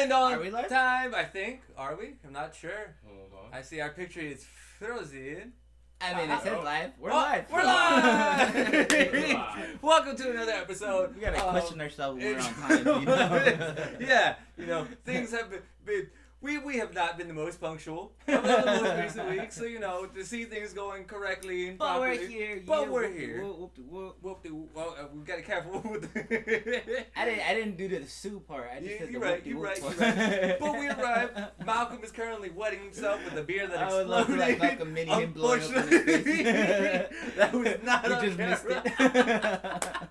And on Are we live? time, I think. Are we? I'm not sure. Hold on. I see our picture is frozen. I mean, it says live. We're Oh, live. We're live! We're live. Welcome to another episode. We gotta of- question ourselves when we're on time, you know? Yeah, things have been we have not been the most punctual of the most recent weeks, so to see things going correctly and But properly. we're here. But yeah, we're here. whoop. Well, we gotta be careful with I didn't do the Sue part. I just said the You're right. whoop-de-whoop You're part. right. But we arrived. Malcolm is currently wetting himself with a beer that I would love to exploded. like Malcolm Mini him blowing up in his face. That was not We on just missed camera.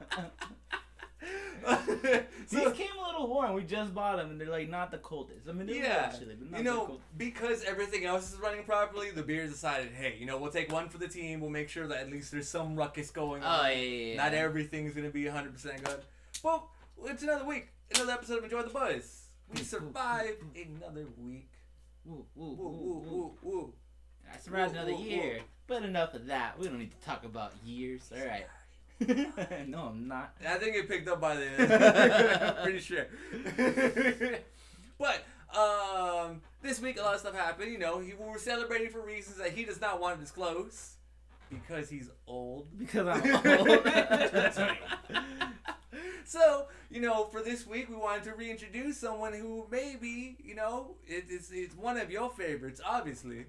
it. These So, came a little warm. We just bought them, and they're like not the coldest. I mean, they're yeah, chilly, but not the coldest. because everything else is running properly, the beers decided, hey, we'll take one for the team. We'll make sure that at least there's some ruckus going on. Oh yeah. Not everything's gonna be 100% good. Well, it's another week, another episode of Enjoy the Buzz. We survived another week. Woo, Woo, woo, woo, woo. I survived Woo, another woo, year. But enough of that. We don't need to talk about years. All right. No, I'm not. I think it picked up by the end. I'm pretty sure. But this week a lot of stuff happened. We were celebrating for reasons that he does not want to disclose because he's old. Because I'm old. So, for this week we wanted to reintroduce someone who maybe, it's one of your favorites, obviously.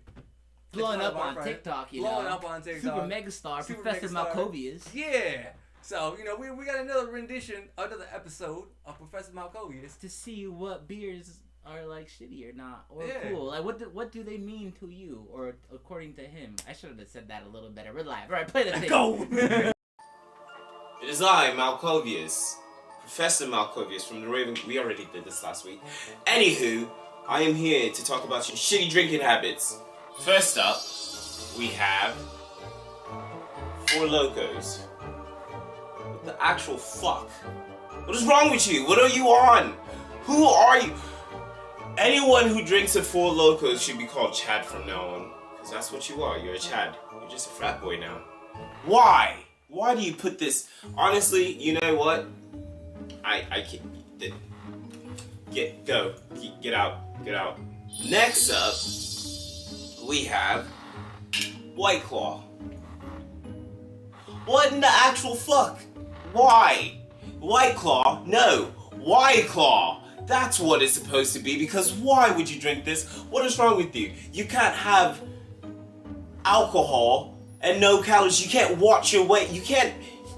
Blowing It's one up of our on friends. TikTok, Blowing up on TikTok. Super megastar, Super Professor megastar. Malkovius. Yeah. So, we got another rendition, another episode of Professor Malkovius. To see what beers are like shitty or not, or Yeah. cool. Like what do they mean to you, or according to him? I should have said that a little better. We're live. All right, play the thing. Go! It is I, Malkovius, Professor Malkovius from the Raven. We already did this last week. Anywho, I am here to talk about your shitty drinking habits. First up, we have Four Locos. What the actual fuck? What is wrong with you? What are you on? Who are you? Anyone who drinks a Four Locos should be called Chad from now on. Because that's what you are. You're a Chad. You're just a frat boy now. Why? Why do you put this? Honestly, you know what? I can't. Get out. Next up, we have White Claw. What in the actual fuck? Why? White Claw? No. White Claw. That's what it's supposed to be, because why would you drink this? What is wrong with you? You can't have alcohol and no calories. You can't watch your weight. You can't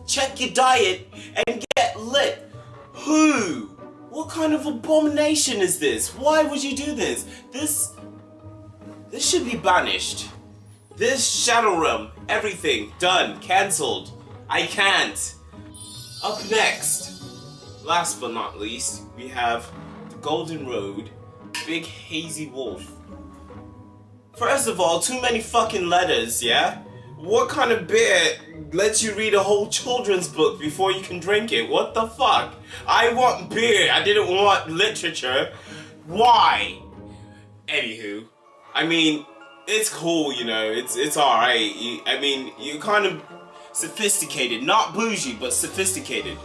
check your diet and get lit. Who? What kind of abomination is this? Why would you do this? This should be banished. This Shadow Realm, everything, done, cancelled. I can't. Up next, last but not least, we have the Golden Road, Big Hazy Wolf. First of all, too many fucking letters, yeah? What kind of beer lets you read a whole children's book before you can drink it? What the fuck? I want beer, I didn't want literature. Why? Anywho, I mean, it's cool, it's alright. You're kind of sophisticated. Not bougie, but sophisticated.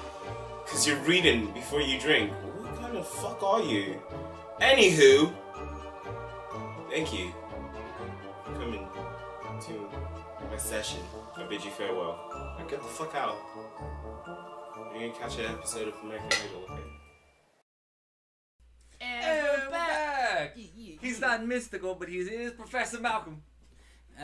Because you're reading before you drink. What kind of fuck are you? Anywho, thank you for coming to my session. I bid you farewell. Now get the fuck out. You're gonna catch an episode of American Idol, okay? And we're back! He's not mystical, but he is Professor Malcolm.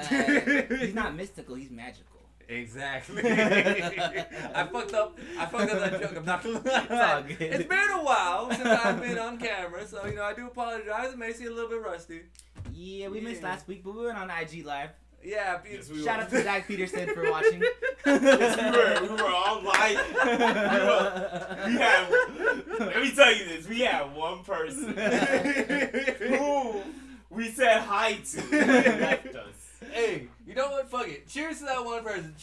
He's not mystical. He's magical. Exactly. I fucked up that joke. I'm not gonna lie. It's all good. It's been a while since I've been on camera, so I do apologize. It may seem a little bit rusty. Yeah, we missed last week, but we went on IG Live. Yeah, Yes, we Shout out to Zach Peterson for watching. Yes, we were online. Let me tell you this. We had one person who we said hi to and left us. Hey, you know what? Fuck it. Cheers to that one person.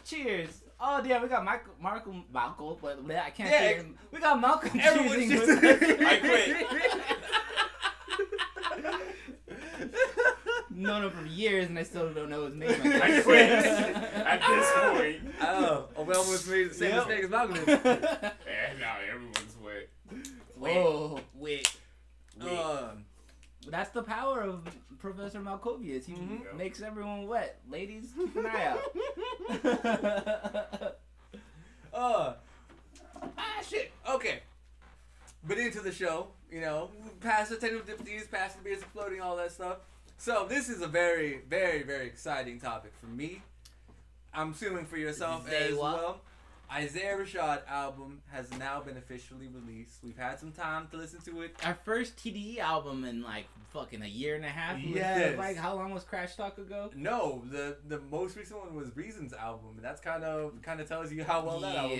Cheers. Oh damn, we got Malcolm, but I can't Yeah, say him. We got Malcolm Everyone's cheersing just. with us. I quit. Known him for years and I still don't know his name. I quit at this point. Oh, we almost made the same Yep. mistake as Malcolm did. And now everyone's wet. Whoa, wait. the power of Professor Malkovius. He Mhm. makes everyone wet. Ladies, keep an eye out. Shit. Okay. But into the show, you know, past the technical difficulties, past the beers exploding, all that stuff. So this is a very, very, very exciting topic for me. I'm assuming for yourself Say as what? well. Isaiah Rashad album has now been officially released. We've had some time to listen to it. Our first TDE album in like fucking a year and a half. Yes. Like how long was Crash Talk ago? No, the most recent one was Reason's album, and that's kind of tells you how well that album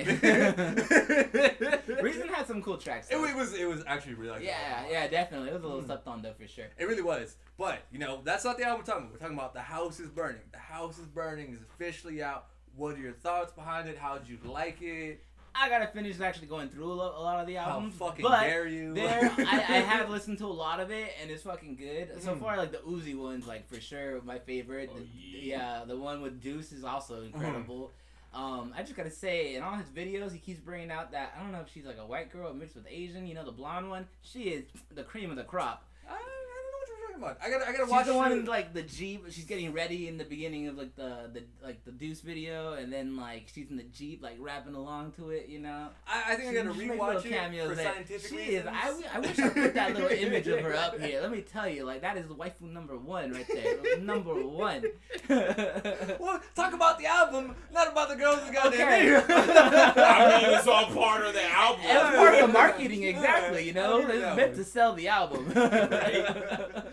did. Reason had some cool tracks. It though. was actually really good. Yeah, definitely. It was a little slept on though for sure. It really was. But, you know, that's not the album we're talking about. We're talking about The House is Burning. The House is Burning is officially out. What are your thoughts behind it? How did you like it? I gotta finish actually going through a lot of the How albums. fucking but dare you? I have listened to a lot of it and it's fucking good. So Mm. far, like the Uzi one's like for sure my favorite. Oh, Yeah, the one with Deuce is also incredible. I just gotta say, in all his videos, he keeps bringing out that I don't know if she's like a white girl mixed with Asian. You know, the blonde one. She is the cream of the crop. I don't know what you're talking about. I gotta She's watch the one it. in like the Jeep. She's getting ready in the beginning of like the Deuce video, and then like she's in the Jeep like rapping along to it. You know. I think I gotta She makes rewatch little it cameos for there. scientific She reasons. is. I wish I put that little image of her up here. Let me tell you, like that is waifu number one right there. Number one. Well, talk about the album, not about the girls in the goddamn Okay. video. I mean, it's all part of the album. It was part of the marketing, exactly. You know, I hear it's that meant one. to sell the album. Right.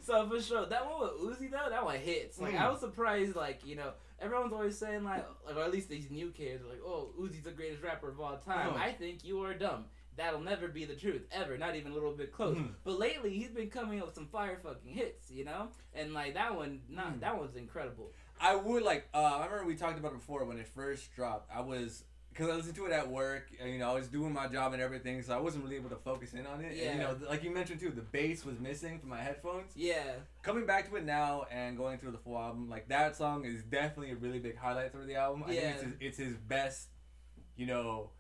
So for sure, that one with Uzi though, that one hits. Like I was surprised, like you know, everyone's always saying like, or at least these new kids are like, oh, Uzi's the greatest rapper of all time. Oh. I think you are dumb. That'll never be the truth, ever. Not even a little bit close. Mhm. But lately, he's been coming up with some fire fucking hits, you know. And like that one, that one's incredible. I would like. I remember we talked about it before when it first dropped. Because I listened to it at work, and, you know, I was doing my job and everything, so I wasn't really able to focus in on it. Yeah. And, you know, like you mentioned too, the bass was missing from my headphones. Yeah. Coming back to it now and going through the full album, like that song is definitely a really big highlight through the album. I Yeah. think it's his best, you know,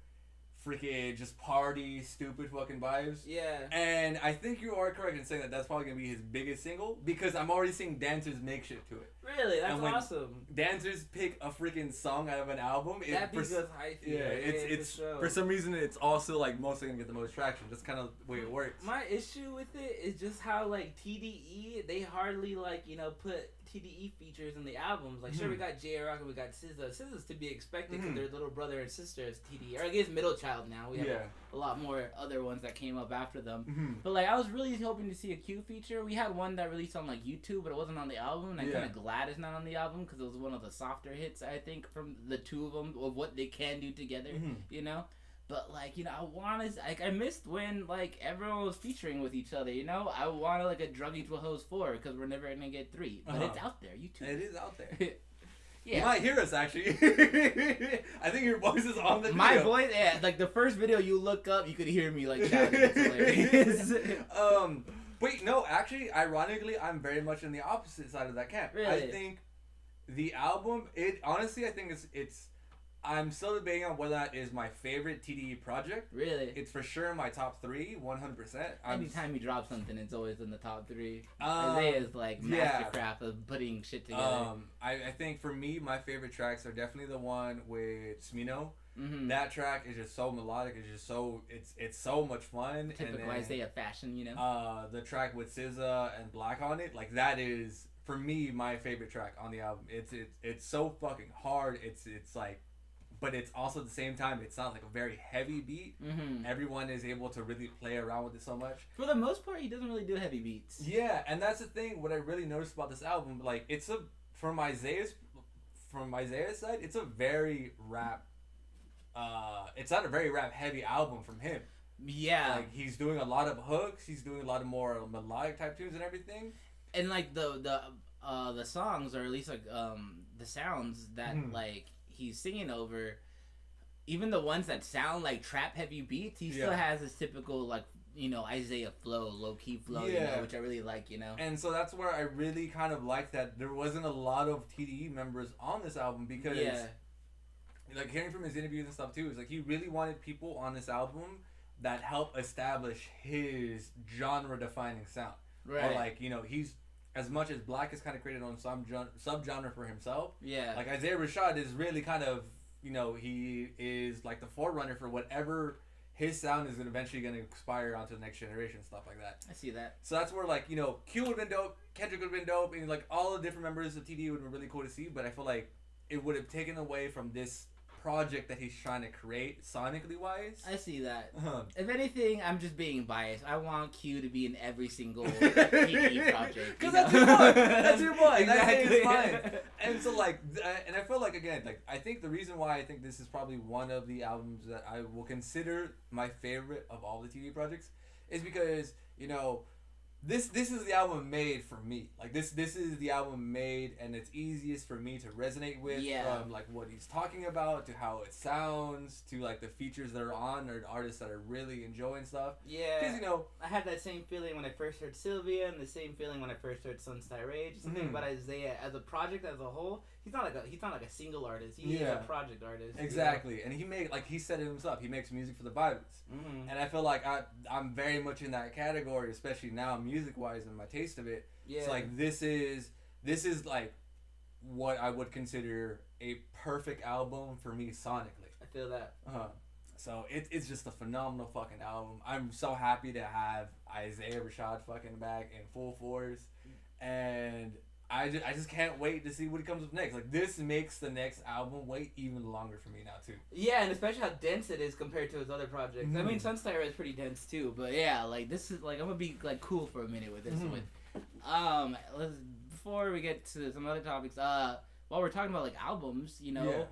freaking just party, stupid fucking vibes. Yeah. And I think you are correct in saying that that's probably gonna be his biggest single because I'm already seeing dancers make shit to it. Really, that's And when awesome. Dancers pick a freaking song out of an album. That beat goes hyphy. Yeah, it's for some reason it's also like mostly gonna get the most traction. That's kind of the way it works. My issue with it is just how like TDE they hardly like you know put TDE features in the albums. Like sure we got J-Rock and we got SZA. SZA's to be expected because their little brother and sister is TDE. Or I guess middle child now. We have a lot more other ones that came up after them. But like I was really hoping to see a Q feature. We had one that released on like YouTube, but it wasn't on the album. And I'm kind of glad it's not on the album because it was one of the softer hits I think from the two of them of what they can do together. You know. But like you know, I want to like I missed when like everyone was featuring with each other. You know, I wanted like a Druggy to a Hose 4 because we're never gonna get 3. But it's out there. YouTube. It is out there. Yeah. You might hear us actually. I think your voice is on the video. My voice, yeah, like the first video you look up, you could hear me like shouting. It's hilarious. Wait, no, actually, ironically, I'm very much in the opposite side of that camp. Really? I think the album, honestly, I think it's. I'm still debating on whether that is my favorite TDE project. Really? It's for sure my top 3, 100%. Anytime you drop something, it's always in the top 3. Um, Isaiah's like yeah. mastercraft of putting shit together. I think for me, my favorite tracks are definitely the one with Smino. Mm-hmm. That track is just so melodic. It's just so it's so much fun. Typical and then, Isaiah fashion, you know. The track with SZA and Black on it, like that is for me my favorite track on the album. It's so fucking hard. It's like, but it's also at the same time it's not like a very heavy beat. Everyone is able to really play around with it so much. For the most part, he doesn't really do heavy beats. Yeah, and that's the thing. What I really noticed about this album, like it's from Isaiah's side, it's a very rap. It's not a very rap heavy album from him. Yeah. Like he's doing a lot of hooks. He's doing a lot of more melodic type tunes and everything. And like the songs, or at least like the sounds that like he's singing over, even the ones that sound like trap heavy beats, he still has this typical like you know Isaiah flow, low key flow, you know, which I really like, you know. And so that's where I really kind of like that there wasn't a lot of TDE members on this album because like hearing from his interviews and stuff too, is like he really wanted people on this album that help establish his genre defining sound. Right. Or like, you know, he's as much as Black has kind of created on some subgenre for himself. Yeah. Like Isaiah Rashad is really kind of, you know, he is like the forerunner for whatever his sound is eventually going to expire onto the next generation, stuff like that. I see that. So that's where, like, you know, Q would have been dope, Kendrick would have been dope, and like all the different members of TDE would have been really cool to see. But I feel like it would have taken away from this project that he's trying to create sonically wise. I see that. Uh-huh. If anything, I'm just being biased. I want Q to be in every single TDE project. Because that's your boy. That's your boy. Exactly. That's fine. And so, like, and I feel like, again, like, I think the reason why I think this is probably one of the albums that I will consider my favorite of all the TDE projects is because, you know, this is the album made for me. Like, this is the album made, and it's easiest for me to resonate with. Yeah. From like what he's talking about to how it sounds to like the features that are on or artists that are really enjoying stuff. Yeah. Because, you know, I had that same feeling when I first heard Sylvia, and the same feeling when I first heard Sunstyle Rage. Something about Isaiah as a project as a whole. He's not like a single artist. He is a project artist. Exactly, and he made, like he said it himself, he makes music for the vibes. Mm-hmm. And I feel like I'm very much in that category, especially now music wise and my taste of it. Yeah. So like this is like what I would consider a perfect album for me sonically. I feel that. So it's just a phenomenal fucking album. I'm so happy to have Isaiah Rashad fucking back in full force, and I just can't wait to see what he comes up next. Like, this makes the next album wait even longer for me now too. Yeah, and especially how dense it is compared to his other projects. I mean, Sunstyle is pretty dense too, but yeah, like this is like I'm gonna be like cool for a minute with this one. Before we get to some other topics, while we're talking about like albums, you know,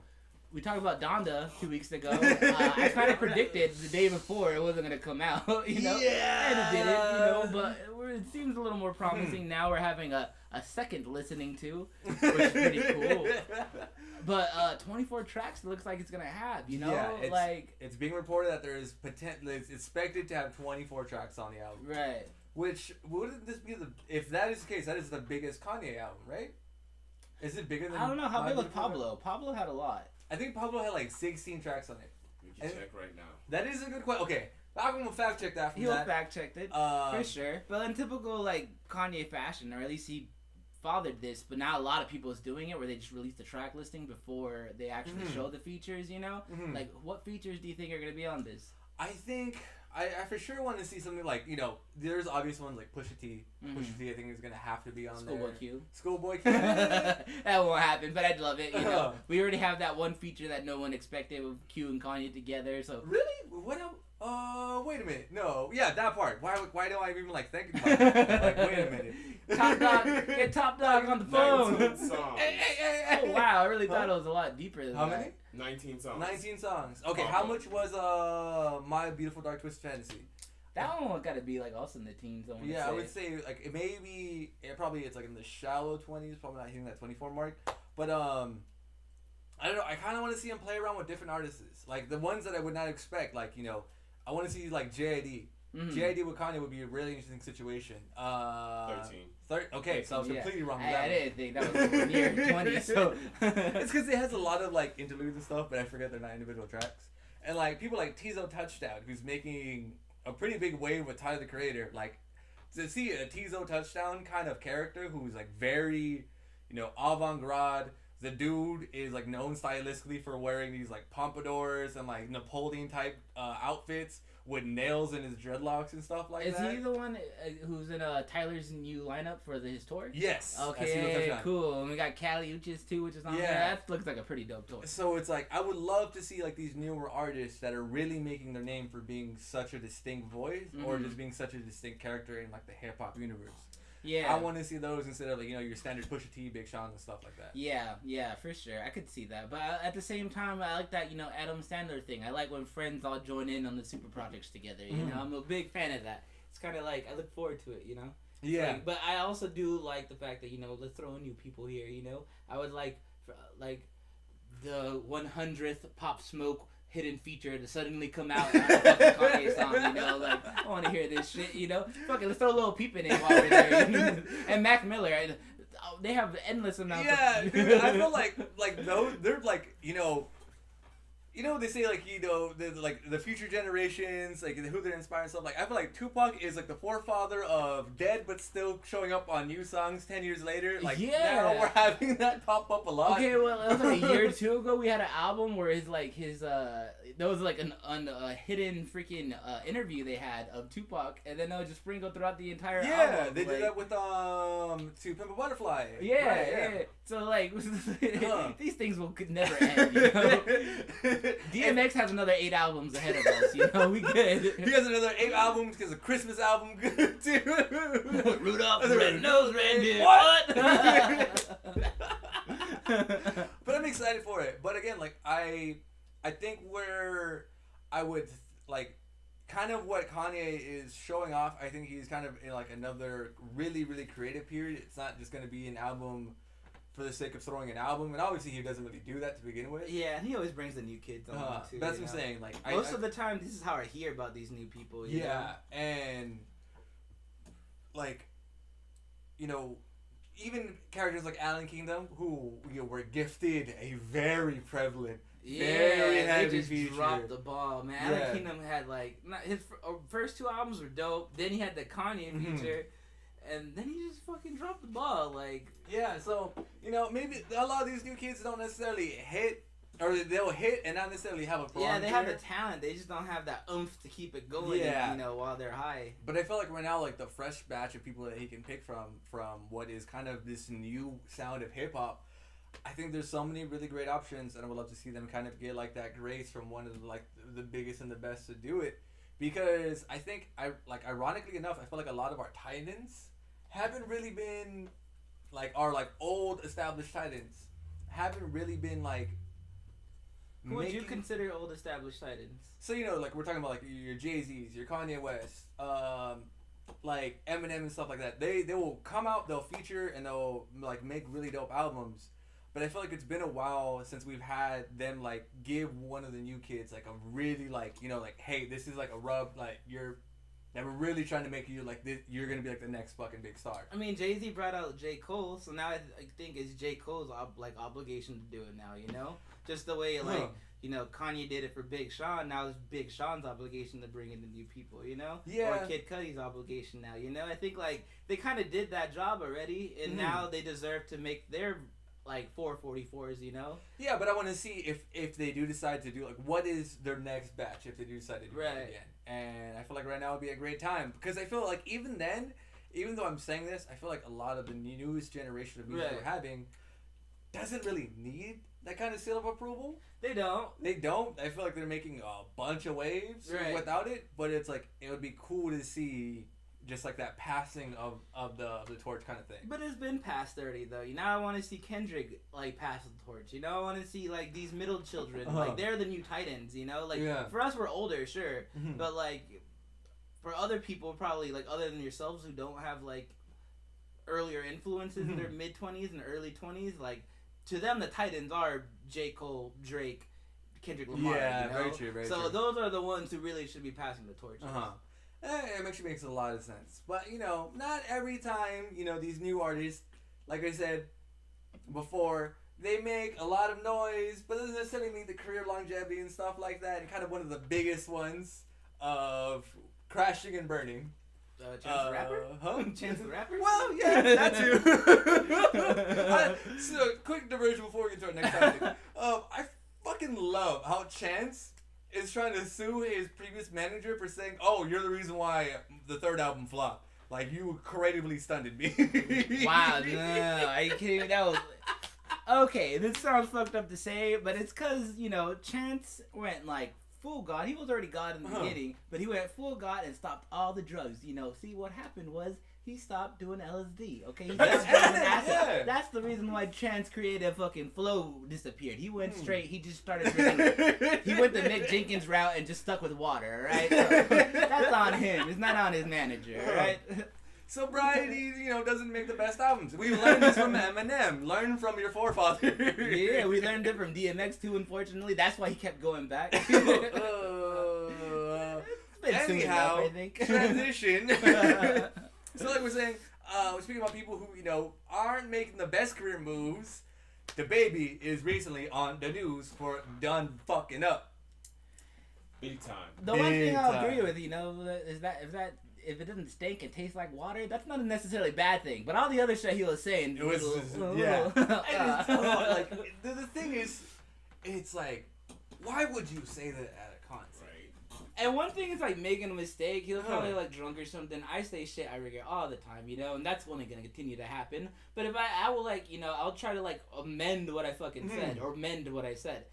we talked about Donda 2 weeks ago. I kind of predicted the day before it wasn't gonna come out, you know, and it didn't, you know, but it seems a little more promising now. We're having a second listening to, which is pretty cool. But 24 tracks it looks like it's gonna have, you know, it's being reported that there is potential. It's expected to have 24 tracks on the album. Right. Which wouldn't this be if that is the case? That is the biggest Kanye album, right? Is it bigger than? I don't know how big was Pablo. Pablo had a lot. I think Pablo had like 16 tracks on it. We can check right now. That is a good question. Okay, I'm gonna fact check that. He'll fact check it for sure. But in typical like Kanye fashion, or at least he fathered this, but now a lot of people is doing it where they just release the track listing before they actually show the features, you know? Like, what features do you think are going to be on this? I think I for sure want to see something like, you know, there's obvious ones like Pusha T. Pusha T I think is going to have to be on Schoolboy there. Q. Schoolboy Q. That won't happen, but I'd love it, you know? We already have that one feature that no one expected with Q and Kanye together, so... Really? What else? Wait a minute. No. Yeah, that part. Why do I even like think about it? Like, wait a minute. Top Dog, get Top Dog on the phone. 19 songs. Hey. Oh wow, I really thought it was a lot deeper than How that. many? 19 songs. 19 songs. Okay, how much was My Beautiful Dark Twisted Fantasy? That one got to be like also in the teens. I would say like it's like in the shallow 20s, probably not hitting that 24 mark. But I don't know. I kind of want to see him play around with different artists, like the ones that I would not expect. Like, you know, I want to see like JID. JID with Kanye would be a really interesting situation. 13. Okay, so I was completely wrong with I that. didn't think that was near 20. So it's because it has a lot of like interludes and stuff, but I forget they're not individual tracks. And like people like Tizo Touchdown, who's making a pretty big wave with Tyler the Creator, like to see a Tizo Touchdown kind of character who's like very, you know, avant-garde. The dude is like known stylistically for wearing these like pompadours and like Napoleon type outfits with nails in his dreadlocks and stuff like that. Is he the one who's in Tyler's new lineup for his tour? Yes. Okay, cool. And we got Kali Uchis too, which is on there. That looks like a pretty dope tour. So it's like I would love to see like these newer artists that are really making their name for being such a distinct voice or just being such a distinct character in like the hip hop universe. Yeah. I want to see those instead of like, you know, your standard Pusha T, Big Sean and stuff like that. Yeah, for sure. I could see that. But at the same time, I like that, you know, Adam Sandler thing. I like when friends all join in on the super projects together, you know? I'm a big fan of that. It's kind of like, I look forward to it, you know? Yeah. Like, but I also do like the fact that, you know, let's throw in new people here, you know? I would like the 100th Pop Smoke hidden feature to suddenly come out on a fucking Kanye song, you know, like, I want to hear this shit, you know, fuck it, let's throw a little peep in while we're there, and Mac Miller, they have endless amounts dude, I feel like those, they're like, you know, you know, they say like, you know, the future generations, like who they're inspiring stuff. Like I feel like Tupac is like the forefather of dead but still showing up on new songs 10 years later. Like now we're having that pop up a lot. Okay, well, it was like a year or two ago we had an album where there was like a hidden freaking interview they had of Tupac, and then they would just sprinkle throughout the entire album. Yeah, they did that with To Pimp a Butterfly. Yeah, right, yeah. So like these things could never end. You know? DMX has another 8 albums ahead of us. You know, we good. He has another 8 albums because a Christmas album good too. Rudolph the Red-Nosed Reindeer. What? But I'm excited for it. But again, like I think where I would like kind of what Kanye is showing off, I think he's kind of in like another really, really creative period. It's not just going to be an album for the sake of throwing an album, and obviously he doesn't really do that to begin with. Yeah, and he always brings the new kids on too. That's what I'm saying. Like most of the time, this is how I hear about these new people. You know? And like, you know, even characters like Alan Kingdom, who were gifted a very prevalent. Very heavy they just feature. dropped the ball, man. Alan Kingdom had like his first 2 albums were dope. Then he had the Kanye feature, and then he just fucking dropped the ball. Like so you know maybe a lot of these new kids don't necessarily hit, or they'll hit and not necessarily have a problem. Yeah, they have the talent. They just don't have that oomph to keep it going. Yeah. You know, while they're high. But I feel like right now, like the fresh batch of people that he can pick from what is kind of this new sound of hip hop. I think there's so many really great options, and I would love to see them kind of get like that grace from one of the biggest and the best to do it, because I think ironically enough, I feel like a lot of our titans haven't really been like our old established titans haven't really been like. Who would you consider old established titans? So you know, like we're talking about like your Jay-Z's, your Kanye West, like Eminem and stuff like that. They will come out, they'll feature, and they'll like make really dope albums. But I feel like it's been a while since we've had them like give one of the new kids like a really like, you know, like, hey, this is like a rub, like we're really trying to make you like this, you're gonna be like the next fucking big star. I mean, Jay-Z brought out J. Cole, so now I think it's J. Cole's obligation to do it now. You know, just the way you know Kanye did it for Big Sean. Now it's Big Sean's obligation to bring in the new people. You know, or Kid Cudi's obligation now. You know, I think like they kind of did that job already, and now they deserve to make their like 444s, you know? Yeah, but I want to see if they do decide to do, like, what is their next batch if they do decide to do that again. And I feel like right now would be a great time. Because I feel like even then, even though I'm saying this, I feel like a lot of the newest generation of music we're having doesn't really need that kind of seal of approval. They don't. I feel like they're making a bunch of waves without it. But it's like, it would be cool to see just like that passing of the torch kind of thing. But it's been past 30 though. You know, I want to see Kendrick like pass the torch. You know, I want to see like these middle children, like they're the new titans. You know, like for us we're older, sure, but like for other people probably like other than yourselves who don't have like earlier influences in their mid 20s and early 20s, like to them the titans are J. Cole, Drake, Kendrick Lamar. Yeah, you know? very true, very true. So those are the ones who really should be passing the torch. It actually makes a lot of sense. But, you know, not every time, you know, these new artists, like I said before, they make a lot of noise, but doesn't necessarily mean the career longevity and stuff like that. And kind of one of the biggest ones of crashing and burning. Chance the Rapper? Chance the Rapper? Well, yeah, that too. So, quick diversion before we get to our next topic. I fucking love how Chance is trying to sue his previous manager for saying, "Oh, you're the reason why the third album flopped. Like you creatively stunted me." Wow, no, are you kidding? That was okay. This sounds fucked up to say, but it's because you know Chance went like full God. He was already God in the beginning, but he went full God and stopped all the drugs. You know, see what happened was he stopped doing LSD. Okay, he stopped doing acid. Yeah. That's the reason why Chance creative fucking flow disappeared. He went straight. He just started drinking. He went the Mick Jenkins route and just stuck with water. Right, so that's on him. It's not on his manager. Right. So Brian, he, you know, doesn't make the best albums. We learned this from Eminem. Learn from your forefathers. Yeah, we learned it from DMX too. Unfortunately, that's why he kept going back. Anyhow, I think. Transition. So like we're saying, we're speaking about people who, you know, aren't making the best career moves. the baby is recently on the news for done fucking up. Big time. The one thing I'll time. agree with, is that if it doesn't stink and taste like water, that's not a necessarily bad thing. But all the other shit he was saying, It was yeah. And it's, like the thing is, it's like, why would you say that at a concert? Right. And one thing is like making a mistake. He was probably like drunk or something. I say shit I regret all the time, and that's only gonna continue to happen. But if I will like, I'll try to like amend what I fucking said or mend what I said.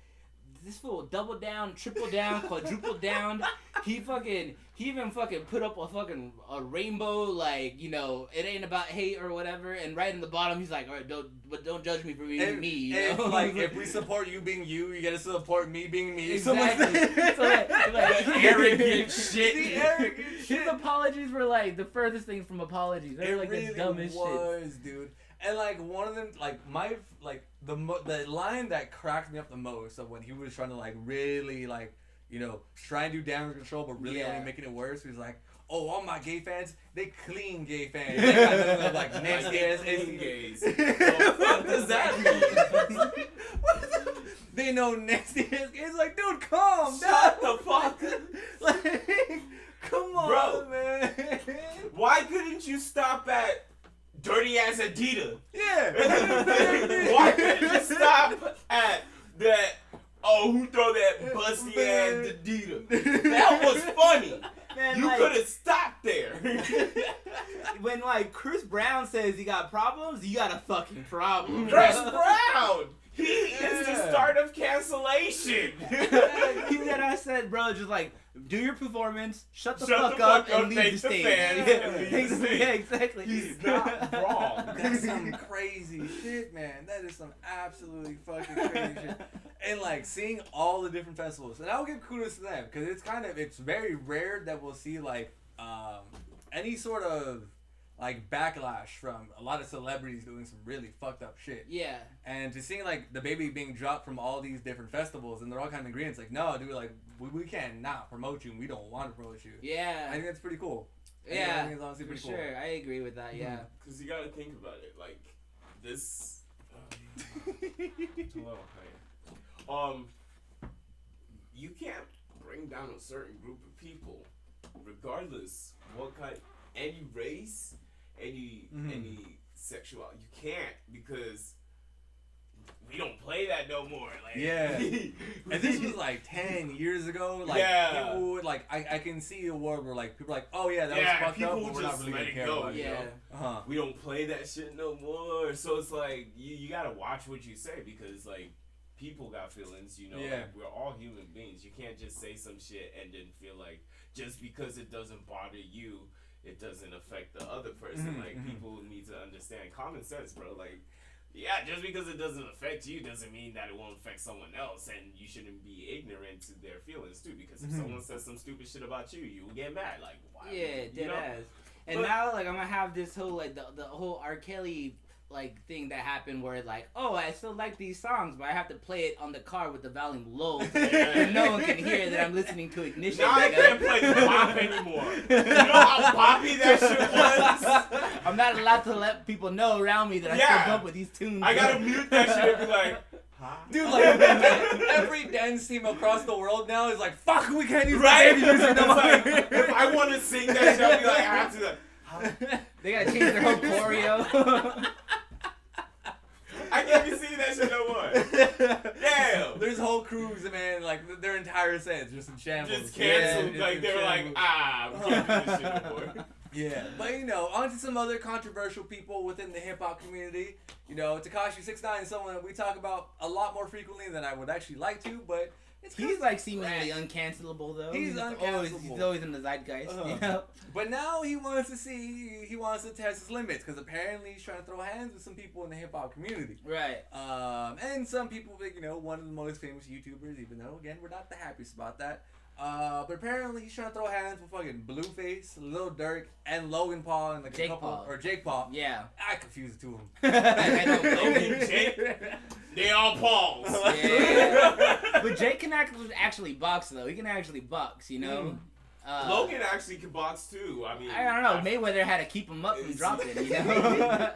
This fool double down, triple down, quadruple down. He even fucking put up a rainbow, like, it ain't about hate or whatever. And right in the bottom, he's like, all right, don't judge me for being me. Like, if we support you being you, you gotta support me being me. Exactly. So like Arrogant shit. The arrogant shit. His apologies were like the furthest thing from apologies. They were like really the dumbest shit. was, dude. And like one of them, like the line that cracked me up the most of when he was trying to like really like try and do damage control, but really only making it worse. He was like, "Oh, all my gay fans, they clean gay fans. They got nothing of, like nasty ass gays. What the fuck does that mean? They know nasty ass gays. Like, dude, calm down. Shut the fuck up. Like, come on, Bro. man. Why couldn't you stop at dirty ass Adidas? Yeah. Why couldn't you stop at that? Oh, who throw that busty ass Adidas? That was funny. Man, You like, could have stopped there. when like Chris Brown says he got problems, you got a fucking problem. Chris Brown. He is the start of cancellation. He I said, bro, just like do your performance, shut the fuck up, and leave the stage. Yeah, exactly. He's not wrong. That's some crazy shit, man. That is some absolutely fucking crazy shit. And like seeing all the different festivals, and I'll give kudos to them because it's very rare that we'll see like any sort of like backlash from a lot of celebrities doing some really fucked up shit. Yeah. And to seeing like the baby being dropped from all these different festivals, and they're all kind of agreeing, it's like, no, dude, like we can't not promote you. And we don't want to promote you. Yeah. I think that's pretty cool. Yeah. I think it's honestly pretty for sure. I agree with that. Yeah. Because you gotta think about it, like this. You can't bring down a certain group of people, regardless what kind, any race, any sexuality. You can't, because we don't play that no more. Like, yeah. And this was like 10 years ago. Like, people would, like, I can see a world where like people are like, oh yeah, that was fucked up, but we're not really gonna care about it. Yeah. We don't play that shit no more. So it's like you gotta watch what you say, because like people got feelings, like, we're all human beings. You can't just say some shit and then feel like just because it doesn't bother you, it doesn't affect the other person. People need to understand common sense, bro. Like, yeah, just because it doesn't affect you doesn't mean that it won't affect someone else, and you shouldn't be ignorant to their feelings too, because if someone says some stupid shit about you, you will get mad. Like, why? Yeah, dead ass. And now, like, I'm gonna have this whole, like, the whole R. Kelly, like, thing that happened where, like, oh, I still like these songs, but I have to play it on the car with the volume low so no one can hear that I'm listening to Ignition. Now I can't play the bop anymore. You know how boppy that shit was? I'm not allowed to let people know around me that I still bump with these tunes. I gotta mute that shit and be like, huh? Dude, like, every dance team across the world now is like, fuck, we can't use right? the baby music no more. Like, if I want to sing that shit, I'll be like, I have to, like, huh? They gotta change their whole choreo. I can't be singing that shit no more. Damn. There's whole crews, man, like, their entire sets just in shambles. Just canceled. Yeah, like, they were like, we can't do this shit no more. Yeah, but on to some other controversial people within the hip hop community. Tekashi 6ix9ine is someone that we talk about a lot more frequently than I would actually like to, but he's like seemingly uncancelable though. He's uncancelable. He's always in the zeitgeist. But now he wants to test his limits, because apparently he's trying to throw hands with some people in the hip hop community. Right. And some people, one of the most famous YouTubers, even though again we're not the happiest about that. But apparently he's trying to throw hands with fucking Blueface, Lil Durk, and Logan Paul, and like Jake Paul. Jake Paul. Yeah. I confuse the two of them. I know. Logan, Jake, they all Pauls. Yeah. But Jake can actually box though. He can actually box, Logan actually can box too. I mean, I don't know. Mayweather had to keep him up from dropping. You know.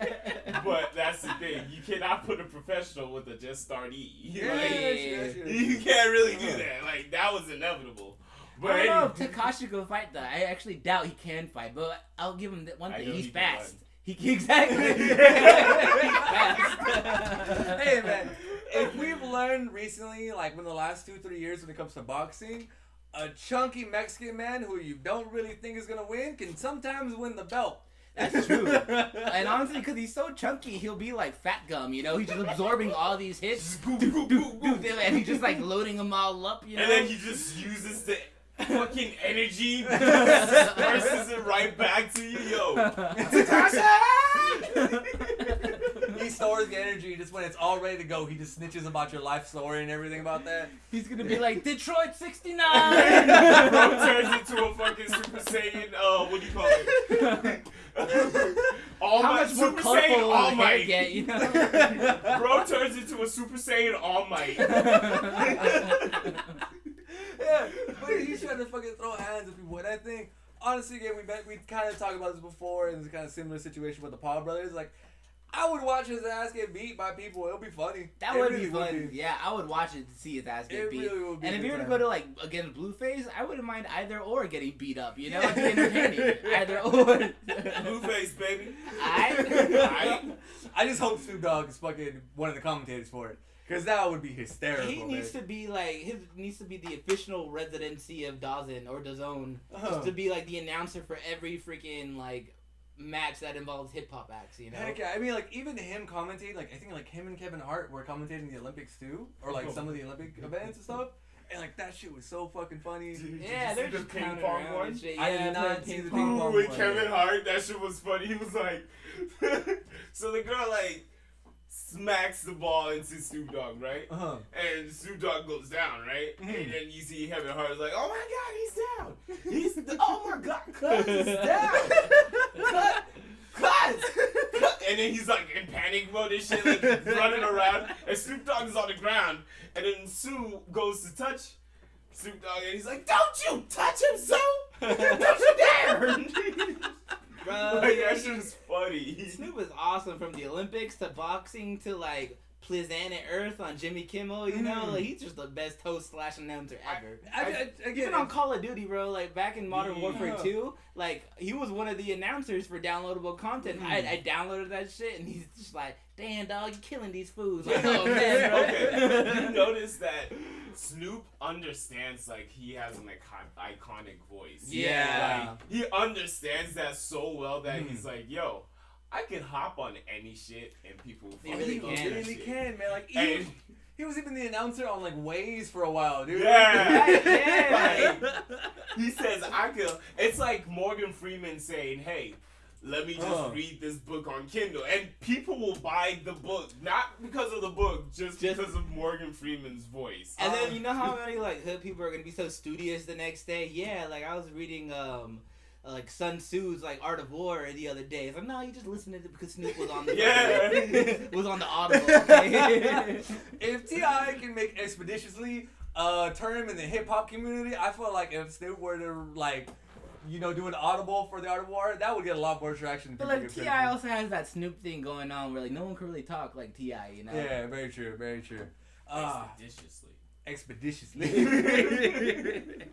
But that's the thing. You cannot put a professional with a just startee. Yeah, Like, yeah. you can't really do that. Like that was inevitable. But I don't know if Takashi could fight though. I actually doubt he can fight, but I'll give him one I thing. know He's he can fast. run. He exactly. He's fast. Hey man, if we've learned recently, like in the last 2-3 years when it comes to boxing, a chunky Mexican man who you don't really think is gonna win can sometimes win the belt. That's true. And honestly, because he's so chunky, he'll be like fat gum, you know? He's just absorbing all these hits. And he's just like loading them all up, you know? And then he just uses the fucking energy, disperses it right back to you, yo. He stores the energy just when it's all ready to go. He just snitches about your life story and everything about that. He's gonna be like, Detroit 69! Bro turns into a fucking Super Saiyan, what do you call it? All How Might, much more Super colorful Saiyan will All the hair Might. get, you know? Bro turns into a Super Saiyan All Might. Yeah, but he's trying to fucking throw hands at people. And I think, honestly, again, we kind of talked about this before, and it's kind of similar situation with the Paul brothers. Like, I would watch his ass get beat by people. It'll be funny. That It would really be fun. Yeah, I would watch it to see his ass get It beat. really would be And if a you good were to time. go to like against Blueface, I wouldn't mind either or getting beat up. You know, it'd be entertaining. Either or. Blueface, baby. I just hope Snoop Dogg is fucking one of the commentators for it, because that would be hysterical. He needs to be like needs to be the official residency of Dawson or DAZN, just to be like the announcer for every freaking like match that involves hip hop acts. You know. Heck yeah. I mean, like, even him commentating, like, I think, like, him and Kevin Hart were commentating the Olympics, too. Or, like, some of the Olympic events and stuff. And, like, that shit was so fucking funny. Yeah, they're the just ping clowning pong around one. and shit. I Yeah, did not playing see the ping ping pong. pong With one. Kevin Hart, that shit was funny. He was like, so the girl like smacks the ball into Snoop Dogg, right? Uh-huh. And Snoop Dogg goes down, right? Mhm. And then you see Kevin Hart is like, oh my god, he's down. Oh my god, Cuz is down. Cuz. And then he's like in panic mode and shit, like running around. And Snoop Dogg is on the ground. And then Sue goes to touch Snoop Dogg and he's like, don't you touch him, Sue! Don't you dare! Bro, Like, that shit is funny. Snoop is awesome, from the Olympics to boxing to like Planet Earth on Jimmy Kimmel. You know, like, he's just the best host / announcer ever. Again, Even on Call of Duty, bro, like back in Modern Warfare Yeah. 2, like he was one of the announcers for downloadable content. I downloaded that shit and he's just like, damn dog, you killing these fools. Like, oh man, bro. Okay, you notice that Snoop understands, like, he has an iconic voice. Yeah. Like, he understands that so well that he's like, yo, I can hop on any shit and people will He fucking really love can. that really shit. can, man. Like, And- he was even the announcer on, like, Waze for a while, dude. Yeah. Yeah. Like, he says, I could. It's like Morgan Freeman saying, hey, let me just read this book on Kindle. And people will buy the book, not because of the book, just because of Morgan Freeman's voice. And then you know how many like hood people are gonna be so studious the next day? Yeah, like I was reading like Sun Tzu's like Art of War the other day. It's like, no, you just listened to it because Snoop was on the Yeah. was on the Audible. Okay? If T.I. can make expeditiously a term in the hip hop community, I feel like if Snoop were to, like, you know, do an Audible for the Art of War, that would get a lot more traction than But people like get T.I. also has that Snoop thing going on where like no one can really talk like T.I., you know? Yeah, very true, very true. Expeditiously. Expeditiously.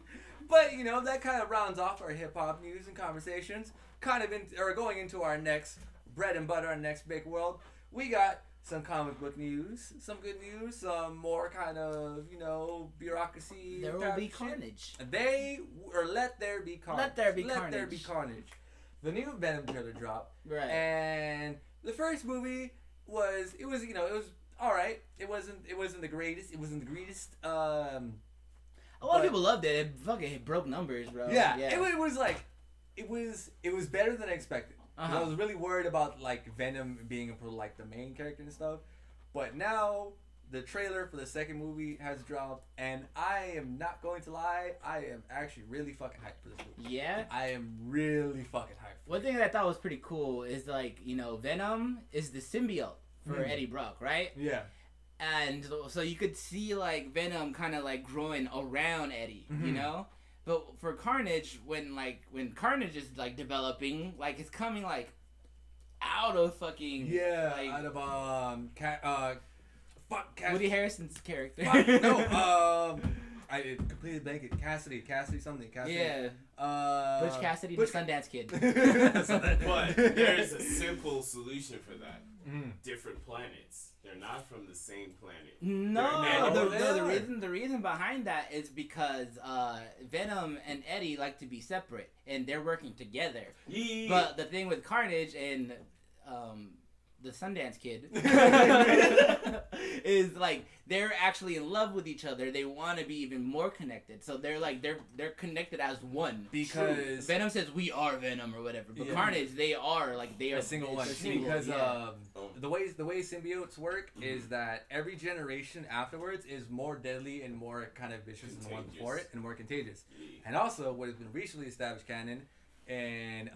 But, you know, that kind of rounds off our hip-hop news and conversations. Kind of going into our next bread and butter, our next big world. We got some comic book news, some good news, some more kind of, you know, bureaucracy. There will type be shit. carnage. Let there be carnage. Let there be Let there carnage. be carnage. The new Venom trailer dropped. Right. And the first movie was all right. It wasn't the greatest. It wasn't the greatest. A lot of people loved it. It fucking broke numbers, bro. Yeah. It was like, it was better than I expected. 'Cause Uh-huh. I was really worried about like Venom being like the main character and stuff, but now the trailer for the second movie has dropped, and I am not going to lie, I am actually really fucking hyped for this movie. Yeah. I am really fucking hyped. One thing that I thought was pretty cool is like, you know, Venom is the symbiote for Eddie Brock, right? Yeah. And so you could see like Venom kind of like growing around Eddie, you know? But for Carnage, when Carnage is like developing, like it's coming like out of fucking like, out of Cassidy. Woody Harrison's character. No, I completely blank it. Cassidy something. Cassidy. Yeah. Butch Cassidy, Butch- the Sundance Kid. But there's a simple solution for that. Different planets. They're not from the same planet. No, They're the reason behind that is because Venom and Eddie like to be separate, and they're working together. Yeah. But the thing with Carnage and the Sundance Kid is like they're actually in love with each other. They want to be even more connected. So they're like they're connected as one. Because Venom says we are Venom or whatever, but Yeah. Carnage they are a single one. a single, Because yeah. the way symbiotes work is that every generation afterwards is more deadly and more kind of vicious than the one before it, and more contagious. Yeah. And also, what has been recently established canon, and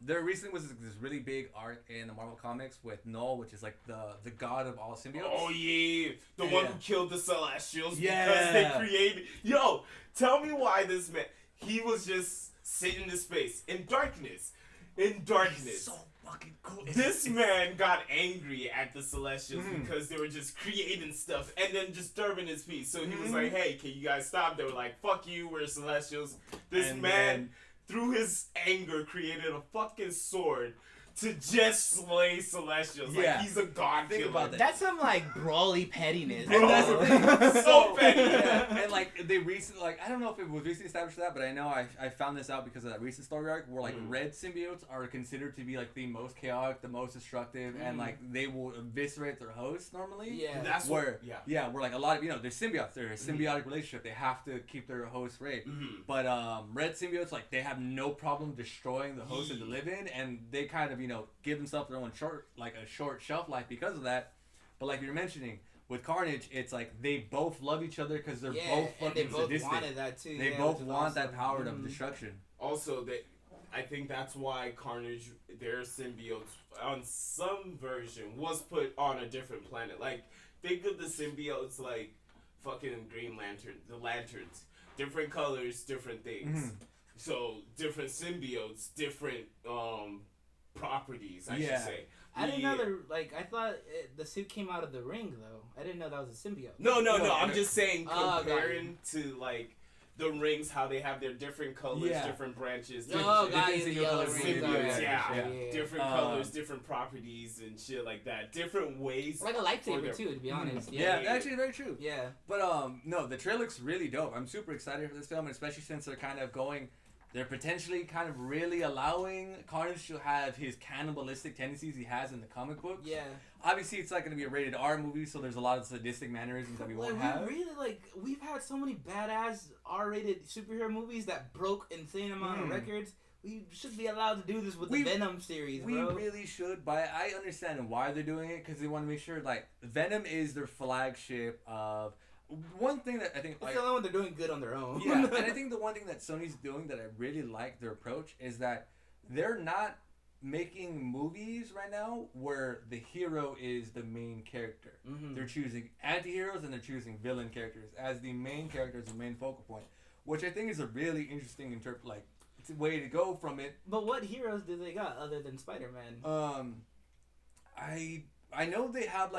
there recently was this really big arc in the Marvel comics with Null, which is like the god of all symbiotes. Oh yeah, the one who killed the Celestials because Yeah. they created. Yo, tell me why this man? He was just sitting in space in darkness, It's so fucking cool. This man got angry at the Celestials Mhm. because they were just creating stuff and then disturbing his peace. So he was like, "Hey, can you guys stop?" They were like, "Fuck you, we're Celestials." This And man, through his anger, created a fucking sword to just slay Celestials. Yeah. Like he's a god Think killer. about that. That's some like brawly pettiness. And that's the thing. So petty. Yeah. And like they recently, like I don't know if it was recently established that, but I know I found this out because of that recent story arc where like red symbiotes are considered to be like the most chaotic, the most destructive, and like they will eviscerate their hosts normally. Yeah. That's Where what, where like a lot of they're symbiotes, they're a symbiotic relationship. They have to keep their host raped. But red symbiotes, like they have no problem destroying the host that they live in, and they kind of give themselves their own short shelf life because of that. But like you're mentioning with Carnage, it's like they both love each other because they're both and they fucking both sadistic. wanted that too. They yeah, both which is want that awesome. power of Mhm. destruction. Also, I think that's why Carnage, their symbiotes, on some version, was put on a different planet. Like, think of the symbiotes like fucking Green Lantern, the Lanterns. Different colors, different things. So, different symbiotes, different properties, I should say. I didn't know I thought the suit came out of the ring though. I didn't know that was a symbiote. No, No, I'm just saying Oh, comparing to, like, the rings, how they have their different colors, Yeah. different branches, Oh, different, got different you, the yellow symbiotes, rings. symbiotes, yeah. different Um, colors, different properties, and shit like that. Different ways. Like a for lightsaber their- too, to be honest. Yeah, Yeah. actually very true. Yeah. But no, the trailer looks really dope. I'm super excited for this film, and especially since they're kind of they're potentially kind of really allowing Carnage to have his cannibalistic tendencies he has in the comic books. Yeah. Obviously, it's not going to be a rated R movie, so there's a lot of sadistic mannerisms that we won't have. We've had so many badass R-rated superhero movies that broke insane amount of records. We should be allowed to do this with the Venom series, We bro. really should, but I understand why they're doing it because they want to make sure like Venom is their flagship of one thing that I think. It's the only one they're doing good on their own. Yeah, and I think the one thing that Sony's doing that I really like their approach is that they're not making movies right now where the hero is the main character. They're choosing anti-heroes and they're choosing villain characters as the main characters, the main focal point, which I think is a really interesting it's a way to go from it. But what heroes do they got other than Spider-Man? I know they have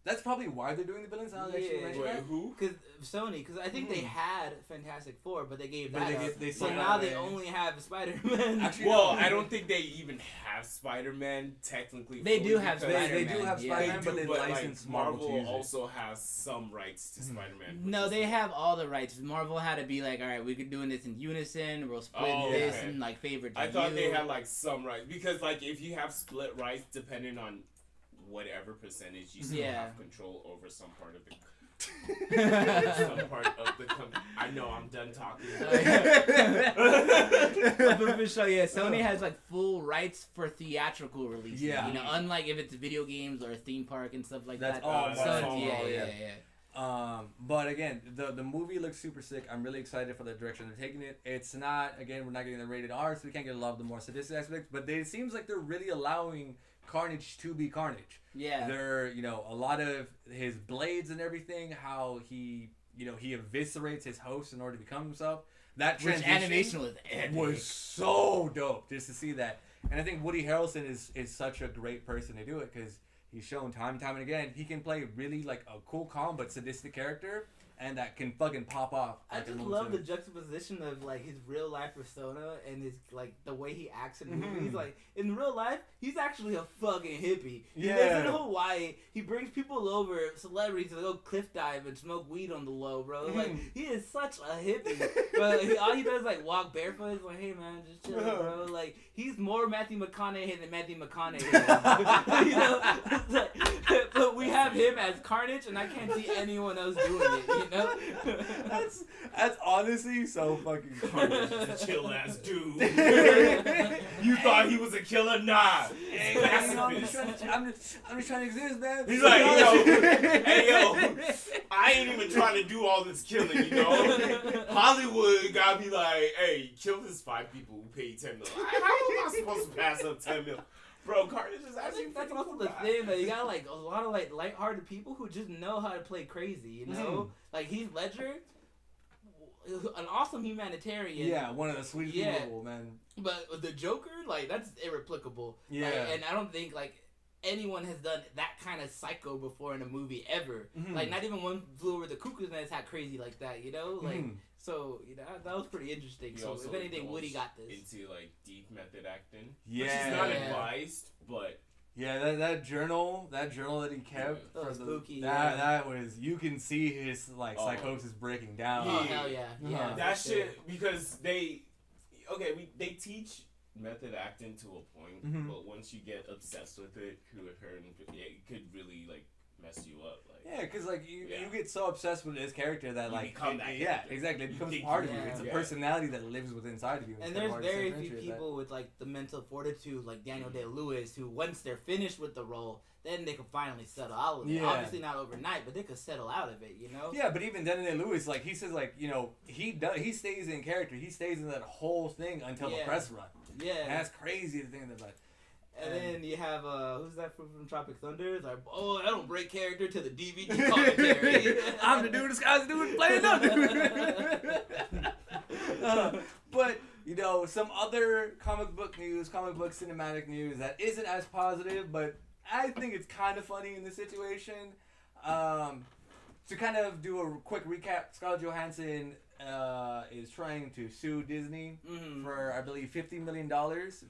that's probably why they're doing the villains. Now that I actually mention Wait, that. who? Because Sony, because I think they had Fantastic Four, but they gave But that they up. get- they So sold now that they away. only have Spider-Man. Actually, Well, no. I don't think they even have Spider-Man technically. They fully do have because- They Spider-Man. do have yeah. Spider-Man, but they license Marvel to use it. also has some rights to Spider-Man. which No, is- they have all the rights. Marvel had to be like, all right, we could doing this in unison. We'll split Oh, this okay. and like favorite. I thought they you. had like some rights because like if you have split rights, depending on whatever percentage, you still Yeah. have control over some part of the. some part of the company. I know I'm done talking. But for sure, yeah, Sony has like full rights for theatrical releases. Yeah. You know, unlike if it's video games or a theme park and stuff like That's that. all that's Sony, all yeah, Marvel, yeah, yeah. yeah. But again, the movie looks super sick. I'm really excited for the direction they're taking it. It's not, again, we're not getting the rated R, so we can't get a lot of the more sadistic aspects, but it seems like they're really allowing Carnage to be Carnage. Yeah. They're, a lot of his blades and everything, how he you know, he eviscerates his host in order to become himself. That Which transition animation was epic. was so dope just to see that. And I think Woody Harrelson is such a great person to do it because he's shown time and time and again he can play really like a cool, calm but sadistic character, and that can fucking pop off. I like, just love the juxtaposition of like his real life persona and his like the way he acts in movies. Like in real life, he's actually a fucking hippie. He lives in Hawaii. He brings people over, celebrities, to go cliff dive and smoke weed on the low, bro. Like he is such a hippie. But all he does is like walk barefoot. He's like, hey man, just chill, bro. Like he's more Matthew McConaughey than Matthew McConaughey. You know, but we have him as Carnage, and I can't see anyone else doing it. You know, that's honestly so fucking Carnage is a chill ass dude. You thought he was a killer? Nah. Hey, man, you know, I'm just trying to exist, man. He's like, hey yo, I ain't even trying to do all this killing, you know? Hollywood gotta be like, hey, kill this 5 people who paid $10 million. How am I supposed to pass up $10 million? Bro, Carnage is I actually think that's also the thing that you got like a lot of like lighthearted people who just know how to play crazy, you know? Like Heath Ledger, an awesome humanitarian. Yeah, one of the sweetest people, man. But the Joker, like that's irreplicable. Yeah. Like, and I don't think like anyone has done that kind of psycho before in a movie ever. Like not even One Flew Over the Cuckoo's Nest had crazy like that, you know? Like so, you know, that was pretty interesting. So if anything, Woody got this. Into like deep method acting. Yeah. Which is not advised, but yeah, that journal that he kept Oh, for spooky, that was, you can see his like psychosis breaking down. Oh hell yeah. Yeah. that shit, because they teach method acting to a point, but once you get obsessed with it, it could really like mess you up. Like, yeah, because like you get so obsessed with his character that You like become that yeah, character. exactly, it You becomes think part of you you. are. It's a Yeah. personality that lives within inside of you. And It's there's hard to very few differentiate that. people with like the mental fortitude, like Daniel Day-Lewis, who once they're finished with the role, then they can finally settle out of it. Yeah. Obviously not overnight, but they could settle out of it, you know? Yeah, but even Daniel Lewis, like he says, like, you know, he stays in character. He stays in that whole thing until the press run. Yeah. And that's crazy to think about. And then you have who's that from Tropic Thunder? It's like, oh, I don't break character to the DVD commentary. I'm the dude, this guy's the dude playing another. But you know, some other comic book cinematic news that isn't as positive, but I think it's kind of funny in this situation. To kind of do a quick recap, Scarlett Johansson is trying to sue Disney for, I believe, $50 million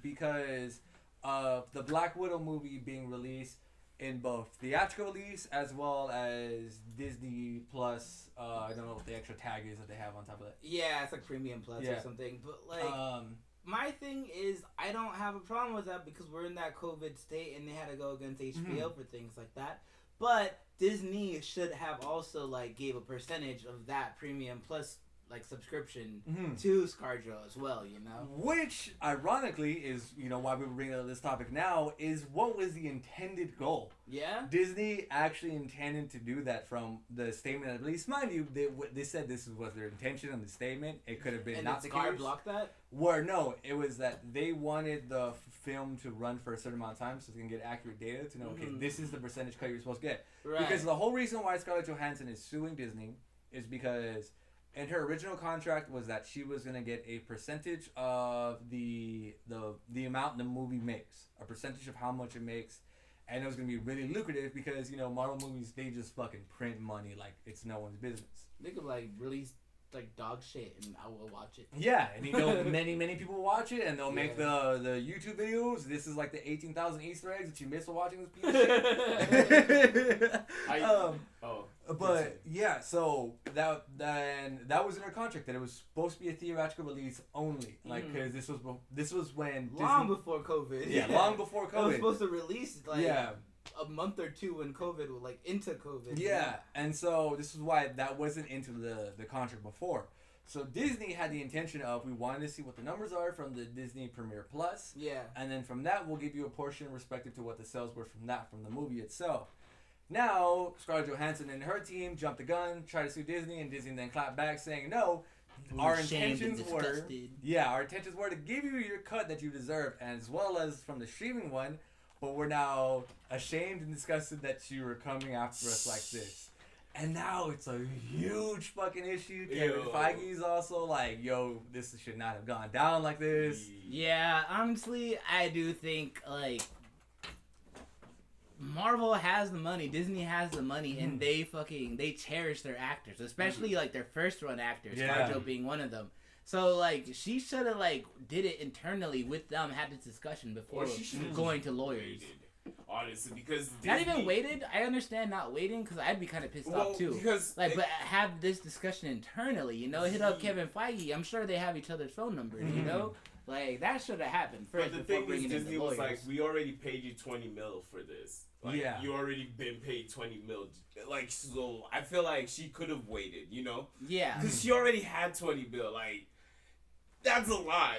because of the Black Widow movie being released in both theatrical release as well as Disney Plus. I don't know what the extra tag is that they have on top of that. Yeah, it's like Premium Plus or something. But like, my thing is, I don't have a problem with that because we're in that COVID state and they had to go against HBO for things like that. But Disney should have also like gave a percentage of that Premium Plus like subscription to ScarJo as well, you know. Which, ironically, is, you know, why we were bringing up this topic now, is what was the intended goal. Yeah. Disney actually intended to do that from the statement at least. Mind you, they said this was their intention on the statement. It could have been and not the Scar case. blocked that? Where no, it was that they wanted the film to run for a certain amount of time so they can get accurate data to know, okay, this is the percentage cut you're supposed to get. Right. Because the whole reason why Scarlett Johansson is suing Disney is because in her original contract was that she was going to get a percentage of the amount the movie makes, a percentage of how much it makes, and it was going to be really lucrative because, you know, Marvel movies, they just fucking print money like it's no one's business. They could like release like dog shit and I will watch it. Yeah, and you know, many people watch it and they'll make the YouTube videos. This is like the 18,000 Easter eggs that you missed while watching this piece of shit. But yeah, so that was in her contract that it was supposed to be a theatrical release only, like because this was when long before COVID. Yeah, long before COVID. It was supposed to release like a month or two when COVID was like into COVID. Yeah, and so this is why that wasn't into the contract before. So Disney had the intention of, we wanted to see what the numbers are from the Disney Premiere Plus. Yeah. And then from that, we'll give you a portion respective to what the sales were from the movie itself. Now, Scarlett Johansson and her team jumped the gun, tried to sue Disney, and Disney then clapped back saying, no, our intentions were to give you your cut that you deserve, as well as from the streaming one, but we're now ashamed and disgusted that you were coming after us like this. And now it's a huge fucking issue. Kevin Yo. Feige's also like, yo, this should not have gone down like this. Yeah, honestly, I do think like Marvel has the money, Disney has the money, and they cherish their actors, especially like their first run actors, Yeah. ScarJo being one of them. So like she should have like did it internally with them, had this discussion before Or she should've going just to lawyers. waited, honestly, because Not Disney- even waited. I understand not waiting because I'd be kind of pissed Well, off too. because Like, but have this discussion internally, you know, hit up Yeah. Kevin Feige. I'm sure they have each other's phone numbers, you know? Like, that should have happened first But the before thing is, bringing in Disney the was lawyers. like, we already paid you 20 mil for this. Like, Yeah. you already been paid 20 mil. Like, so I feel like she could have waited, you know? Yeah. Because she already had 20 mil. Like, that's a lot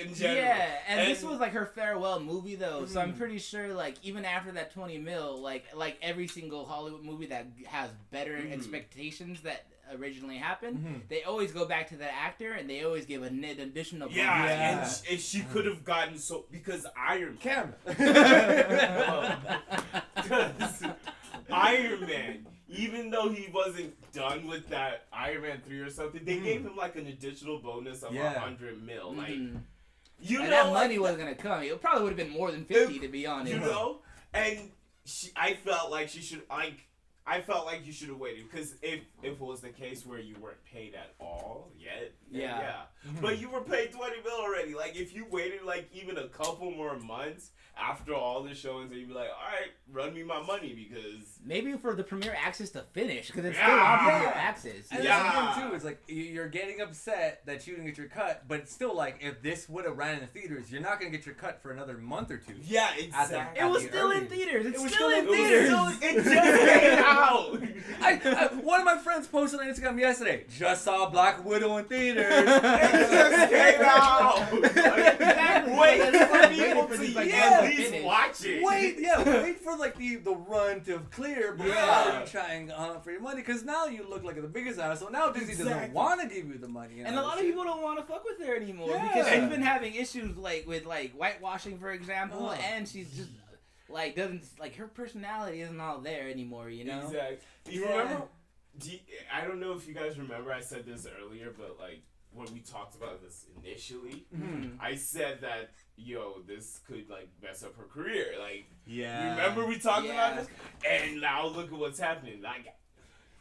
in general. Yeah, and this was like her farewell movie though, so I'm Mhm. pretty sure like even after that 20 mil, like every single Hollywood movie that has better Mhm. expectations that originally happened, Mhm. they always go back to that actor and they always give an additional bonus. Yeah, Yeah. and she could have gotten so. Because Iron Camera. Because Iron Man, even though he wasn't done with that Iron Man 3 or something, they gave him like an additional bonus of Yeah. 100 mil. Like, Mhm. you And know, that like, money was gonna come. It probably would have been more than 50 to be honest. you know, and I felt like she should I felt like you should have waited because if it was the case where you weren't paid at all yet, then Yeah. but you were paid 20 mil already. Like if you waited like even a couple more months after all the showings, you'd be like, all right, run me my money because Maybe for the premiere access to finish because it's Yeah. still on Yeah. premiere access. And Yeah. that's the thing too. It's like you're getting upset that you didn't get your cut, but it's still like if this would have ran in the theaters, you're not gonna get your cut for another month or two. yeah, At exactly. It was the still in early- theaters. It's It was still in still in theaters. It just came out. One of my friends posted on Instagram yesterday. Just saw Black Widow in theaters. It just came out. Exactly. Wait That's for why I'm people waiting for to these, like, at ones to least finish. watch it. wait for like the run to clear before Yeah. you try and hunt for your money. Because now you look like the biggest asshole. Now Disney doesn't Exactly. want to give you the money. And a lot of people don't want to fuck with her anymore Yeah. because she's been having issues like with like whitewashing, for example, Oh. and she's just like doesn't like her personality isn't all there anymore. You know? Exactly. Do you Yeah. remember? I don't know if you guys remember. I said this earlier, but like when we talked about this initially, Mhm. I said that this could like mess up her career. Like, Yeah. remember we talked about Yeah. this? And now look at what's happening. Like,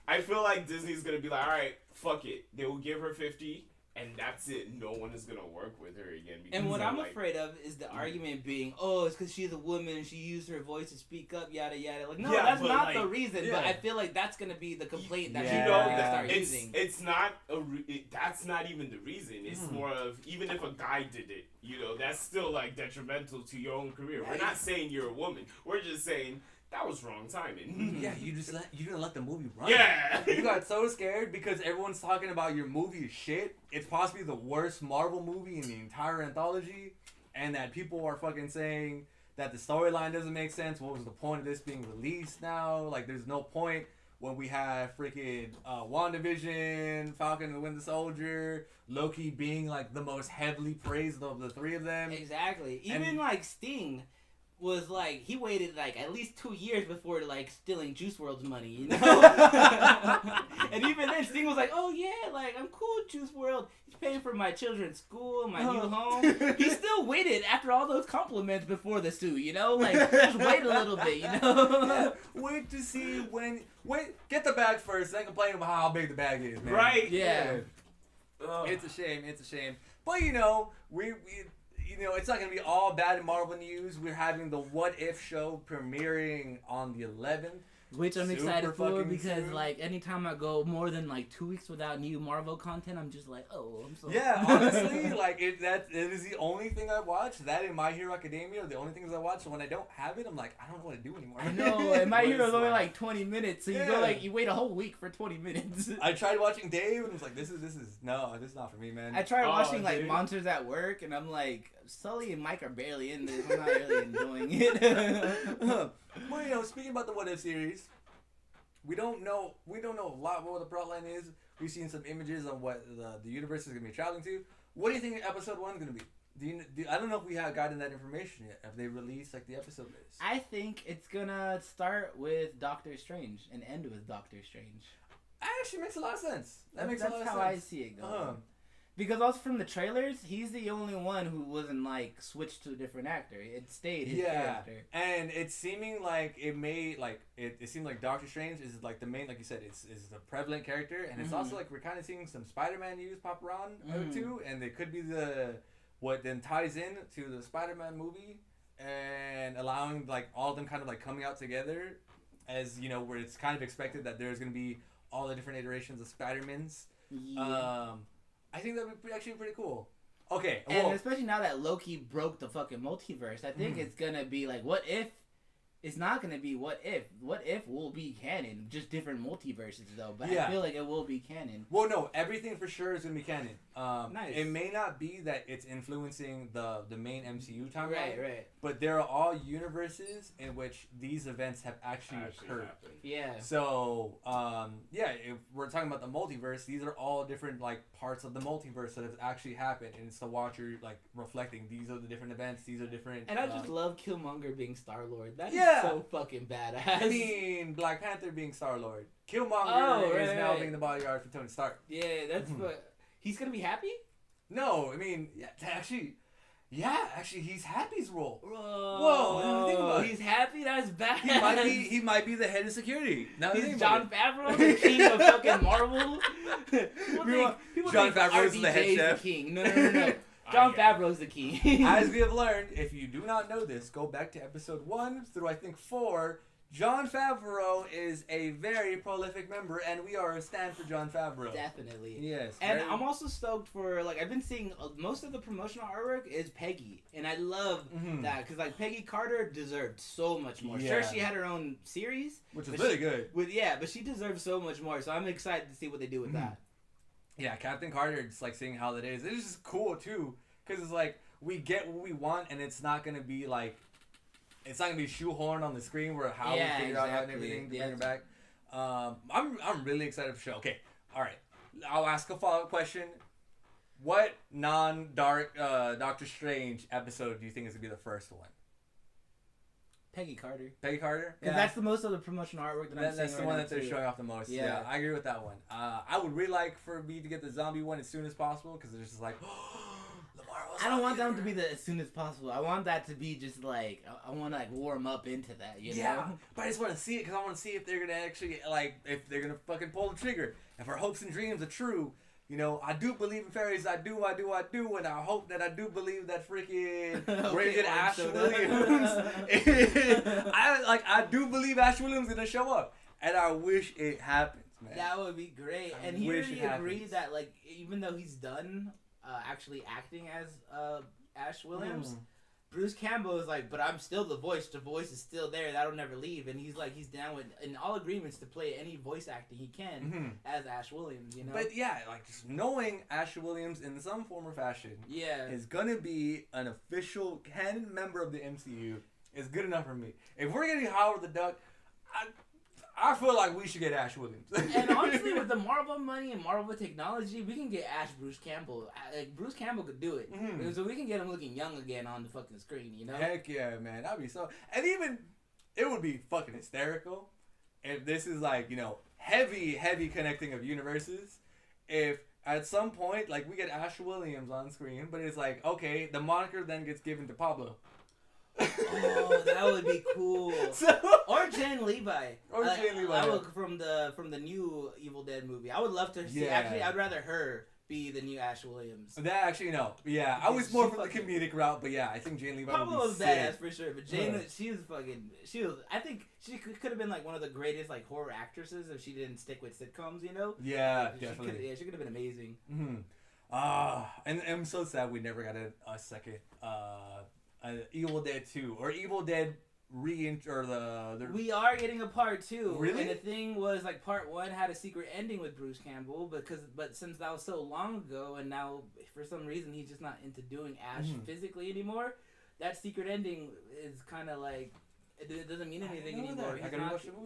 I feel like Disney's gonna be like, all right, fuck it. They will give her 50, and that's it. No one is gonna work with her again. Because And what of, I'm like, afraid of is the argument being, oh, it's because she's a woman and she used her voice to speak up, yada yada. Like, no, Yeah, that's but, not like, the reason. But yeah. I feel like that's gonna be the complaint that Yeah. people You know, are gonna Yeah. start it's using. it's not that's not even the reason. It's more of even if a guy did it, that's still like detrimental to your own career. We're not saying you're a woman. We're just saying that was wrong timing. Yeah, you didn't let the movie run. Yeah. You got so scared because everyone's talking about your movie is shit. It's possibly the worst Marvel movie in the entire anthology, and that people are fucking saying that the storyline doesn't make sense. What was the point of this being released now? Like, there's no point when we have freaking WandaVision, Falcon and the Winter Soldier, Loki being like the most heavily praised of the three of them. Exactly. Even And- like Sting was like he waited like at least 2 years before like stealing Juice World's money, you know. And even then, Sting was like, "Oh yeah, like I'm cool with Juice World. He's paying for my children's school, my new home." He still waited after all those compliments before the sue, you know. Like just wait a little bit, you know. Wait to see get the bag first, then complain about how big the bag is, man. Right? Yeah. Ugh. It's a shame. It's a shame. But we it's not gonna be all bad in Marvel news. We're having the What If show premiering on the 11th. Which I'm Super excited for fucking because soon. like anytime I go more than like 2 weeks without new Marvel content, I'm just like, oh, I'm so Yeah, honestly, like it is the only thing I watch. That and My Hero Academia are the only things I watch. So when I don't have it, I'm like, I don't know what to do anymore. I know, and My What Hero's is only life? like 20 minutes, so you Yeah. go like you wait a whole week for 20 minutes. I tried watching Dave, and I was like, this is no, this is not for me, man. I tried Oh, watching like dude. Monsters at Work, and I'm like, Sully and Mike are barely in this. I'm not really enjoying it. Well, speaking about the What If series, we don't know a lot about what the plot line is. We've seen some images on what the universe is gonna be traveling to. What do you think episode 1 is gonna be? I don't know if we have gotten that information yet. Have they released like the episode list? I think it's gonna start with Doctor Strange and end with Doctor Strange. That actually makes a lot of sense. That's That's how I see it going. Because also from the trailers, he's the only one who wasn't like switched to a different actor. It stayed his character. And it's seeming like it seemed like Doctor Strange is like the main, like you said, is a prevalent character, and it's also like we're kind of seeing some Spider-Man news pop around too, and it could be what then ties in to the Spider-Man movie and allowing like all of them kind of like coming out together, as you know, where it's kind of expected that there's gonna be all the different iterations of Spider-Mans. Yeah. I think that would be actually pretty cool. Okay, and especially now that Loki broke the fucking multiverse, I think it's gonna be like, what if? It's not gonna be what if. What if will be canon, just different multiverses though. But I feel like it will be canon. Well, no, everything for sure is gonna be canon. Nice. It may not be that it's influencing the main MCU timeline, Right. but there are all universes in which these events have actually occurred. happened. Yeah. So, if we're talking about the multiverse, these are all different like parts of the multiverse that have actually happened, and it's the Watcher like reflecting these are the different events, these are different. And I just love Killmonger being Star-Lord. That is so fucking badass. I mean, Black Panther being Star-Lord, Killmonger is now being the bodyguard for Tony Stark. Yeah, that's what he's gonna be happy. No, I mean, actually, he's Happy's role. Whoa, I didn't think about it. He's happy. That's bad. He might be the head of security. Now He's Jon Favreau, the king of fucking Marvel. People Jon think Favreau is the head RDJ chef. The king. No. Jon Favreau's the king. As we have learned, if you do not know this, go back to episode 1 through I think 4. Jon Favreau is a very prolific member, and we are a stand for Jon Favreau. Definitely. Yes. And I'm also stoked for, like, I've been seeing most of the promotional artwork is Peggy. And I love that, because, like, Peggy Carter deserved so much more. Yeah. Sure, she had her own series. Which is really good. But she deserves so much more. So I'm excited to see what they do with that. Yeah, Captain Carter, just, like, seeing how that is. It's just cool, too, because it's, like, we get what we want, and it's not going to be, like, it's not gonna be shoehorned on the screen where how we figure out how and everything to bring it back. I'm really excited for the show. Okay, all right. I'll ask a follow-up question. What non-dark Doctor Strange episode do you think is gonna be the first one? Peggy Carter. Peggy Carter? Because that's the most of the promotional artwork that I'm seeing. That's the one that they're showing off the most. Yeah, I agree with that one. I would really like for me to get the zombie one as soon as possible because it's just like. I don't want them to be as soon as possible. I want that to be just like I want to like warm up into that, you know. But I just want to see it because I want to see if they're gonna actually if they're gonna fucking pull the trigger. If our hopes and dreams are true, you know, I do believe in fairies. I do, and I hope that I do believe that freaking Rated Ash Williams. I do believe Ash Williams is gonna show up, and I wish it happens, man. That would be great. And he really agreed that like even though he's done. Actually acting as Ash Williams, Bruce Campbell is like, but I'm still the voice. The voice is still there. That'll never leave. And he's like, he's down with in all agreements to play any voice acting he can as Ash Williams. You know. But yeah, like just knowing Ash Williams in some form or fashion, is gonna be an official canon member of the MCU. Is good enough for me. If we're getting Howard the Duck, I feel like we should get Ash Williams. And honestly, with the Marvel money and Marvel technology, we can get Bruce Campbell. Like, Bruce Campbell could do it. So we can get him looking young again on the fucking screen, you know? Heck yeah, man. That'd be so... And even... It would be fucking hysterical if this is like, you know, heavy connecting of universes. If at some point, like, we get Ash Williams on screen, but it's like, okay, the moniker then gets given to Pablo. Oh, that would be cool. Or Jen Levi. I would from the new Evil Dead movie. I would love to see. Actually, I'd rather her be the new Ash Williams. That actually no. Yeah, I was more from the comedic route, but yeah, I think Jane Levi Pablo would was be badass sick. for sure. But she was. I think she could have been like one of the greatest like horror actresses if she didn't stick with sitcoms. You know? Yeah, definitely. She could have been amazing. And I'm so sad we never got a second. Evil Dead 2 or Evil Dead We are getting a part 2. Really? And the thing was like part 1 had a secret ending with Bruce Campbell but since that was so long ago and now for some reason he's just not into doing Ash physically anymore, that secret ending is kind of like it doesn't mean anything anymore.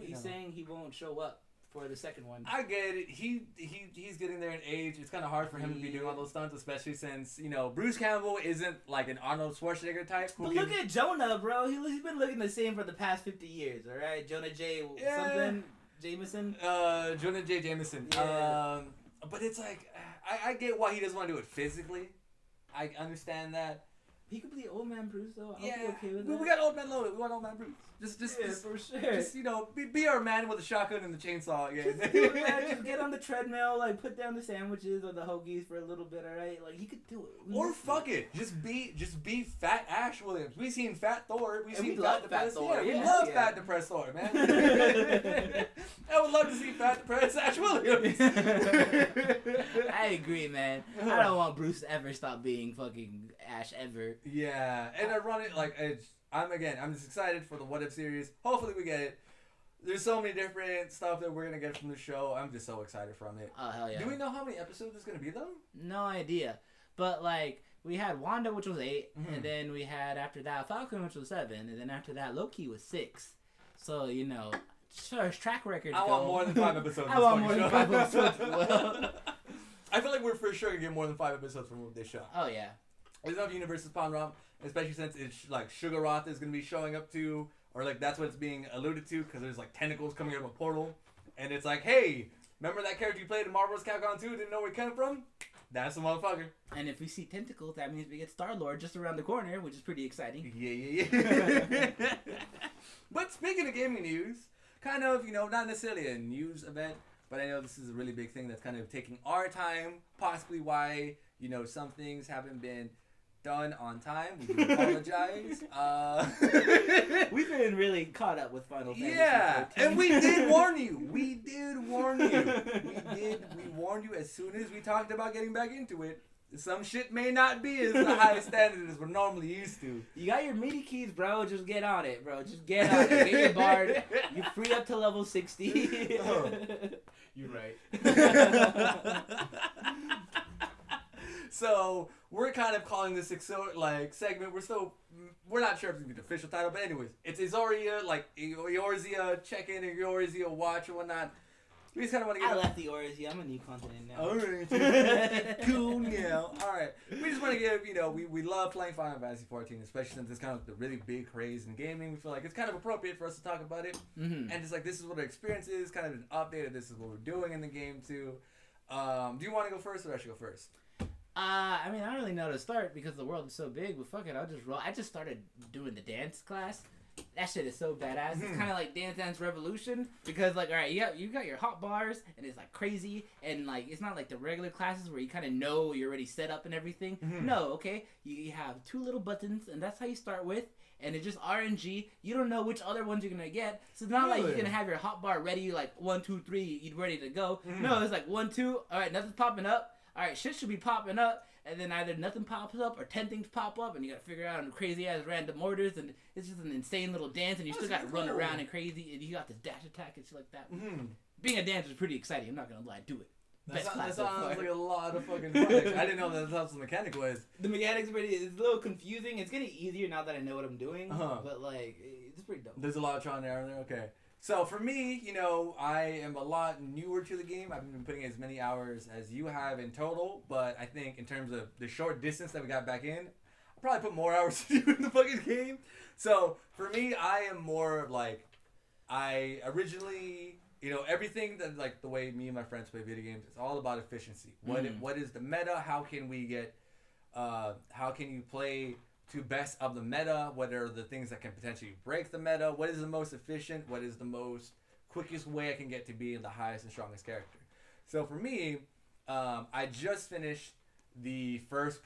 He's saying he won't show up. for the second one. I get it. He's getting there in age. It's kind of hard for him to be doing all those stunts, especially since Bruce Campbell isn't like an Arnold Schwarzenegger type. But look at Jonah, bro. He's been looking the same for the past 50 years. All right, Jonah J. something Jameson. Jonah J. Jameson. Yeah. But it's like I get why he doesn't want to do it physically. I understand that. He could be old man Bruce though. I'll Yeah, be okay with that. we got old man Loaded. We want old man Bruce. Just for sure. Just be our man with a shotgun and the chainsaw again. Just do it, man. Just get on the treadmill, like put down the sandwiches or the hoagies for a little bit, alright? Like he could do it. Or fuck it, just be fat Ash Williams. We've seen fat Thor. We've seen we love fat fat depressed Thor. Yeah, we Yeah, love yeah. fat depressed Thor, man. I would love to see fat depressed Ash Williams. I agree, man. I don't want Bruce to ever stop being fucking Ash ever. Yeah, and ironic, like I'm just excited for the What If series. Hopefully we get it. There's so many different stuff that we're gonna get from the show. I'm just so excited from it. Oh hell yeah! Do we know how many episodes there's gonna be though? No idea, but like we had Wanda, which was 8, Mhm. and then we had after that Falcon, which was 7, and then after that Loki was 6. So sure, track record. I want more than 5 episodes. I want more than 5 episodes. Well. I feel like we're for sure gonna get more than 5 episodes from this show. Oh yeah. There's enough universes spawned around, especially since it's like Sugar Roth is gonna be showing up to, or like that's what it's being alluded to, because there's like tentacles coming out of a portal, and it's like, hey, remember that character you played in Marvel's Capcom 2? Didn't know where he came from? That's the motherfucker. And if we see tentacles, that means we get Star-Lord just around the corner, which is pretty exciting. Yeah. But speaking of gaming news, kind of, not necessarily a news event, but I know this is a really big thing that's kind of taking our time, possibly why, some things haven't been done on time. We do apologize. We've been really caught up with Final Fantasy. Yeah, 14. and we did warn you. We warned you as soon as we talked about getting back into it. Some shit may not be as the high standard as we're normally used to. You got your MIDI keys, bro. Just get on it, bro. Just get on it. Get your bard. You're free up to level 60. Oh. You're right. So we're kind of calling this segment. We're not sure if it's gonna be the official title, but anyways, it's Eorzea, like Eorzea check-in or Eorzea watch or whatnot. We just kind of want to get. I left the Eorzea. I'm a new continent now. Alright. Cool now. Alright. We just want to give, we love playing Final Fantasy 14, especially since it's kind of the really big craze in gaming. We feel like it's kind of appropriate for us to talk about it. Mm-hmm. And just like, this is what our experience is, kind of an update of this is what we're doing in the game too. Do you want to go first or I should go first? I mean, I don't really know how to start because the world is so big, but fuck it, I'll just roll. I just started doing the dance class. That shit is so badass. It's kind of like Dance Dance Revolution because, like, all right, you got your hot bars and it's like crazy and like it's not like the regular classes where you kind of know you're already set up and everything. Mm-hmm. No, okay, you have 2 little buttons and that's how you start with. And it's just RNG. You don't know which other ones you're gonna get. So it's not like you're gonna have your hot bar ready, like 1, 2, 3, you're ready to go. Mm-hmm. No, it's like 1, 2. All right, nothing's popping up. All right, shit should be popping up. And then either nothing pops up or 10 things pop up, and you gotta figure out crazy ass random orders, and it's just an insane little dance, and you still gotta run around and crazy, and you got this dash attack and shit like that. Mm-hmm. Being a dancer is pretty exciting. I'm not gonna lie, do it. That Best class so sounds far. like a lot of fucking fun. I didn't know that's how the mechanic was. The mechanics are pretty. It's a little confusing. It's getting easier now that I know what I'm doing, Uh-huh. but like it's pretty dope. There's a lot of trial and error there. Okay. So for me, I am a lot newer to the game. I've been putting as many hours as you have in total, but I think in terms of the short distance that we got back in, I'll probably put more hours to do in the fucking game. So for me, I am more of like, I originally, everything that like the way me and my friends play video games, it's all about efficiency. What is the meta? How can we get, how can you play to best of the meta? What are the things that can potentially break the meta? What is the most efficient? What is the most quickest way I can get to being the highest and strongest character? So for me, I just finished the first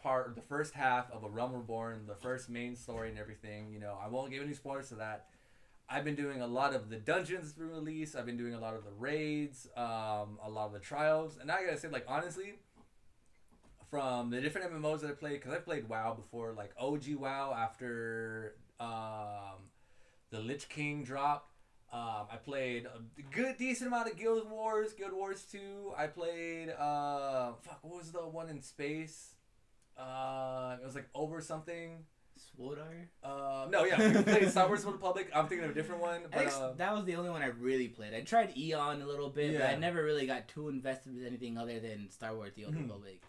half of A Realm Reborn, the first main story and everything. I won't give any spoilers to that. I've been doing a lot of the dungeons through release. I've been doing a lot of the raids, a lot of the trials. And I gotta say, like, honestly, from the different MMOs that I played, because I played WoW before, like OG WoW after the Lich King dropped. I played a decent amount of Guild Wars 2. I played, what was the one in space? It was like over something. Swordar? No, yeah, we played Star Wars: Old Republic. I'm thinking of a different one, but That was the only one I really played. I tried Eon a little bit, but Yeah. I never really got too invested with anything other than Star Wars: The Old Republic.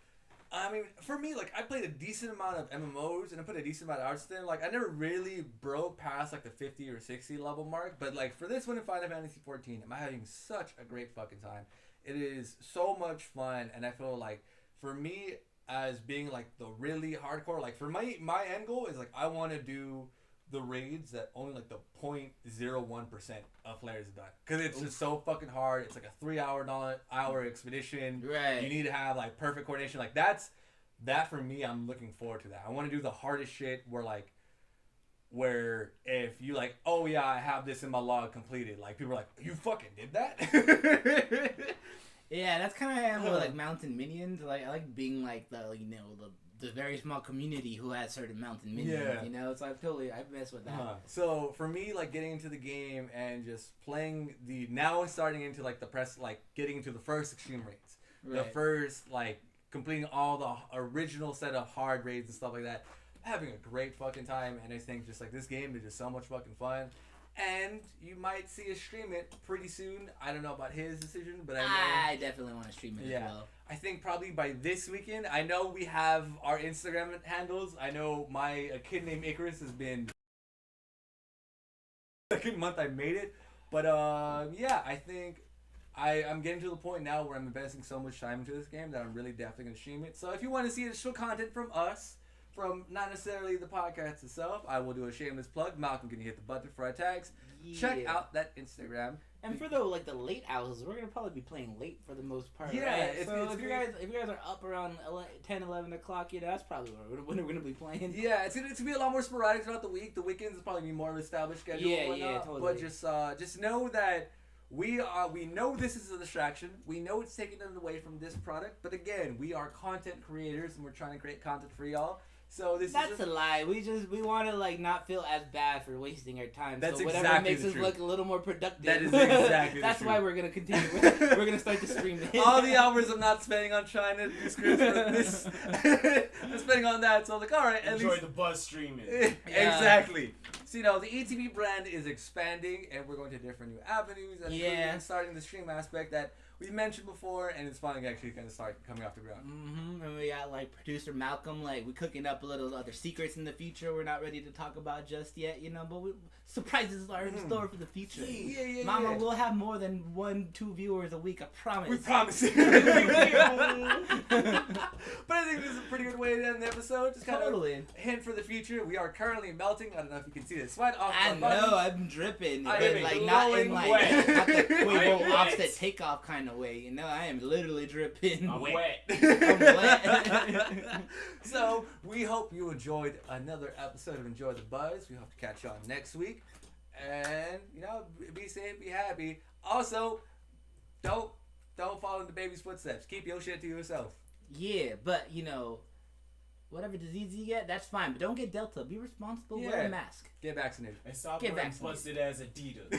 I mean, for me, like, I played a decent amount of MMOs and I put a decent amount of hours in. Like, I never really broke past, like, the 50 or 60 level mark. But, like, for this one in Final Fantasy 14, I'm having such a great fucking time. It is so much fun. And I feel like, for me, as being, like, the really hardcore, like, for my end goal is, like, I want to do the raids that only, like, the 0.01% of players have done. Because it's just so fucking hard. It's, like, a 3-hour expedition. Right. You need to have like perfect coordination. Like that for me, I'm looking forward to that. I want to do the hardest shit where if you like, oh yeah, I have this in my log completed. Like people are like, you fucking did that? Yeah, that's kind of how I am with like mountain minions. Like I like being like the very small community who has certain mountain minions. Yeah. You know, so I mess with that. So for me, like getting into the game and just playing now starting into like the press, like getting into the first extreme raids, the Right. first like completing all the original set of hard raids and stuff like that. Having a great fucking time, and I think just like this game is just so much fucking fun. And you might see us stream it pretty soon. I don't know about his decision, but I know. I definitely want to stream it Yeah. as well. I think probably by this weekend. I know we have our Instagram handles. I know a kid named Icarus has been second month I made it, but yeah, I think I'm getting to the point now where I'm investing so much time into this game that I'm really definitely gonna stream it. So if you want to see additional content from us, from not necessarily the podcast itself, I will do a shameless plug. Malcolm, can you hit the button for our tags? Check Yeah. out that Instagram. And for the late hours, we're gonna probably be playing late for the most part. Yeah, right? it's- so it's if you guys are up around 10, 11 o'clock, that's probably when we're gonna be playing. Yeah, it's gonna be a lot more sporadic throughout the week. The weekends will probably be more of a established schedule. Yeah, and whatnot, yeah, totally. But just know that we know this is a distraction. We know it's taking them away from this product. But again, we are content creators and we're trying to create content for y'all. So That's a lie. We want to like not feel as bad for wasting our time. That's so whatever exactly makes the us truth. look a little more productive. That is exactly the That's truth. why we're gonna continue. We're gonna start to stream it. all the hours I'm not spending on trying to do scripts for this, I'm spending on that. So I'm like, all right, at Enjoy least the buzz streaming. Exactly. So the ETV brand is expanding, and we're going to different new avenues, and including starting the stream aspect that we've mentioned before, and it's finally actually going to start coming off the ground. And we got like producer Malcolm, like we're cooking up a little other secrets in the future. We're not ready to talk about just yet, but surprises are in store for the future. Yeah. Mama, we'll have more than 1-2 viewers a week. I promise. We promise. But I think this is a pretty good way to end the episode. Just kind Totally. of hint for the future. We are currently melting. I don't know if you can see the sweat off I our know, buttons. I'm dripping. I But am like not in glowing like wet. not the Quavo wet. offset takeoff kind of way. I am literally dripping. I'm wet. I'm wet. So we hope you enjoyed another episode of Enjoy the Buzz. We hope to catch y'all next week. And be safe, be happy. Also, don't follow in the baby's footsteps. Keep your shit to yourself. Yeah, but whatever disease you get, that's fine. But don't get Delta. Be responsible. Wear Yeah. a mask. Get vaccinated. And stop Get wearing vaccinated. busted as Adidas.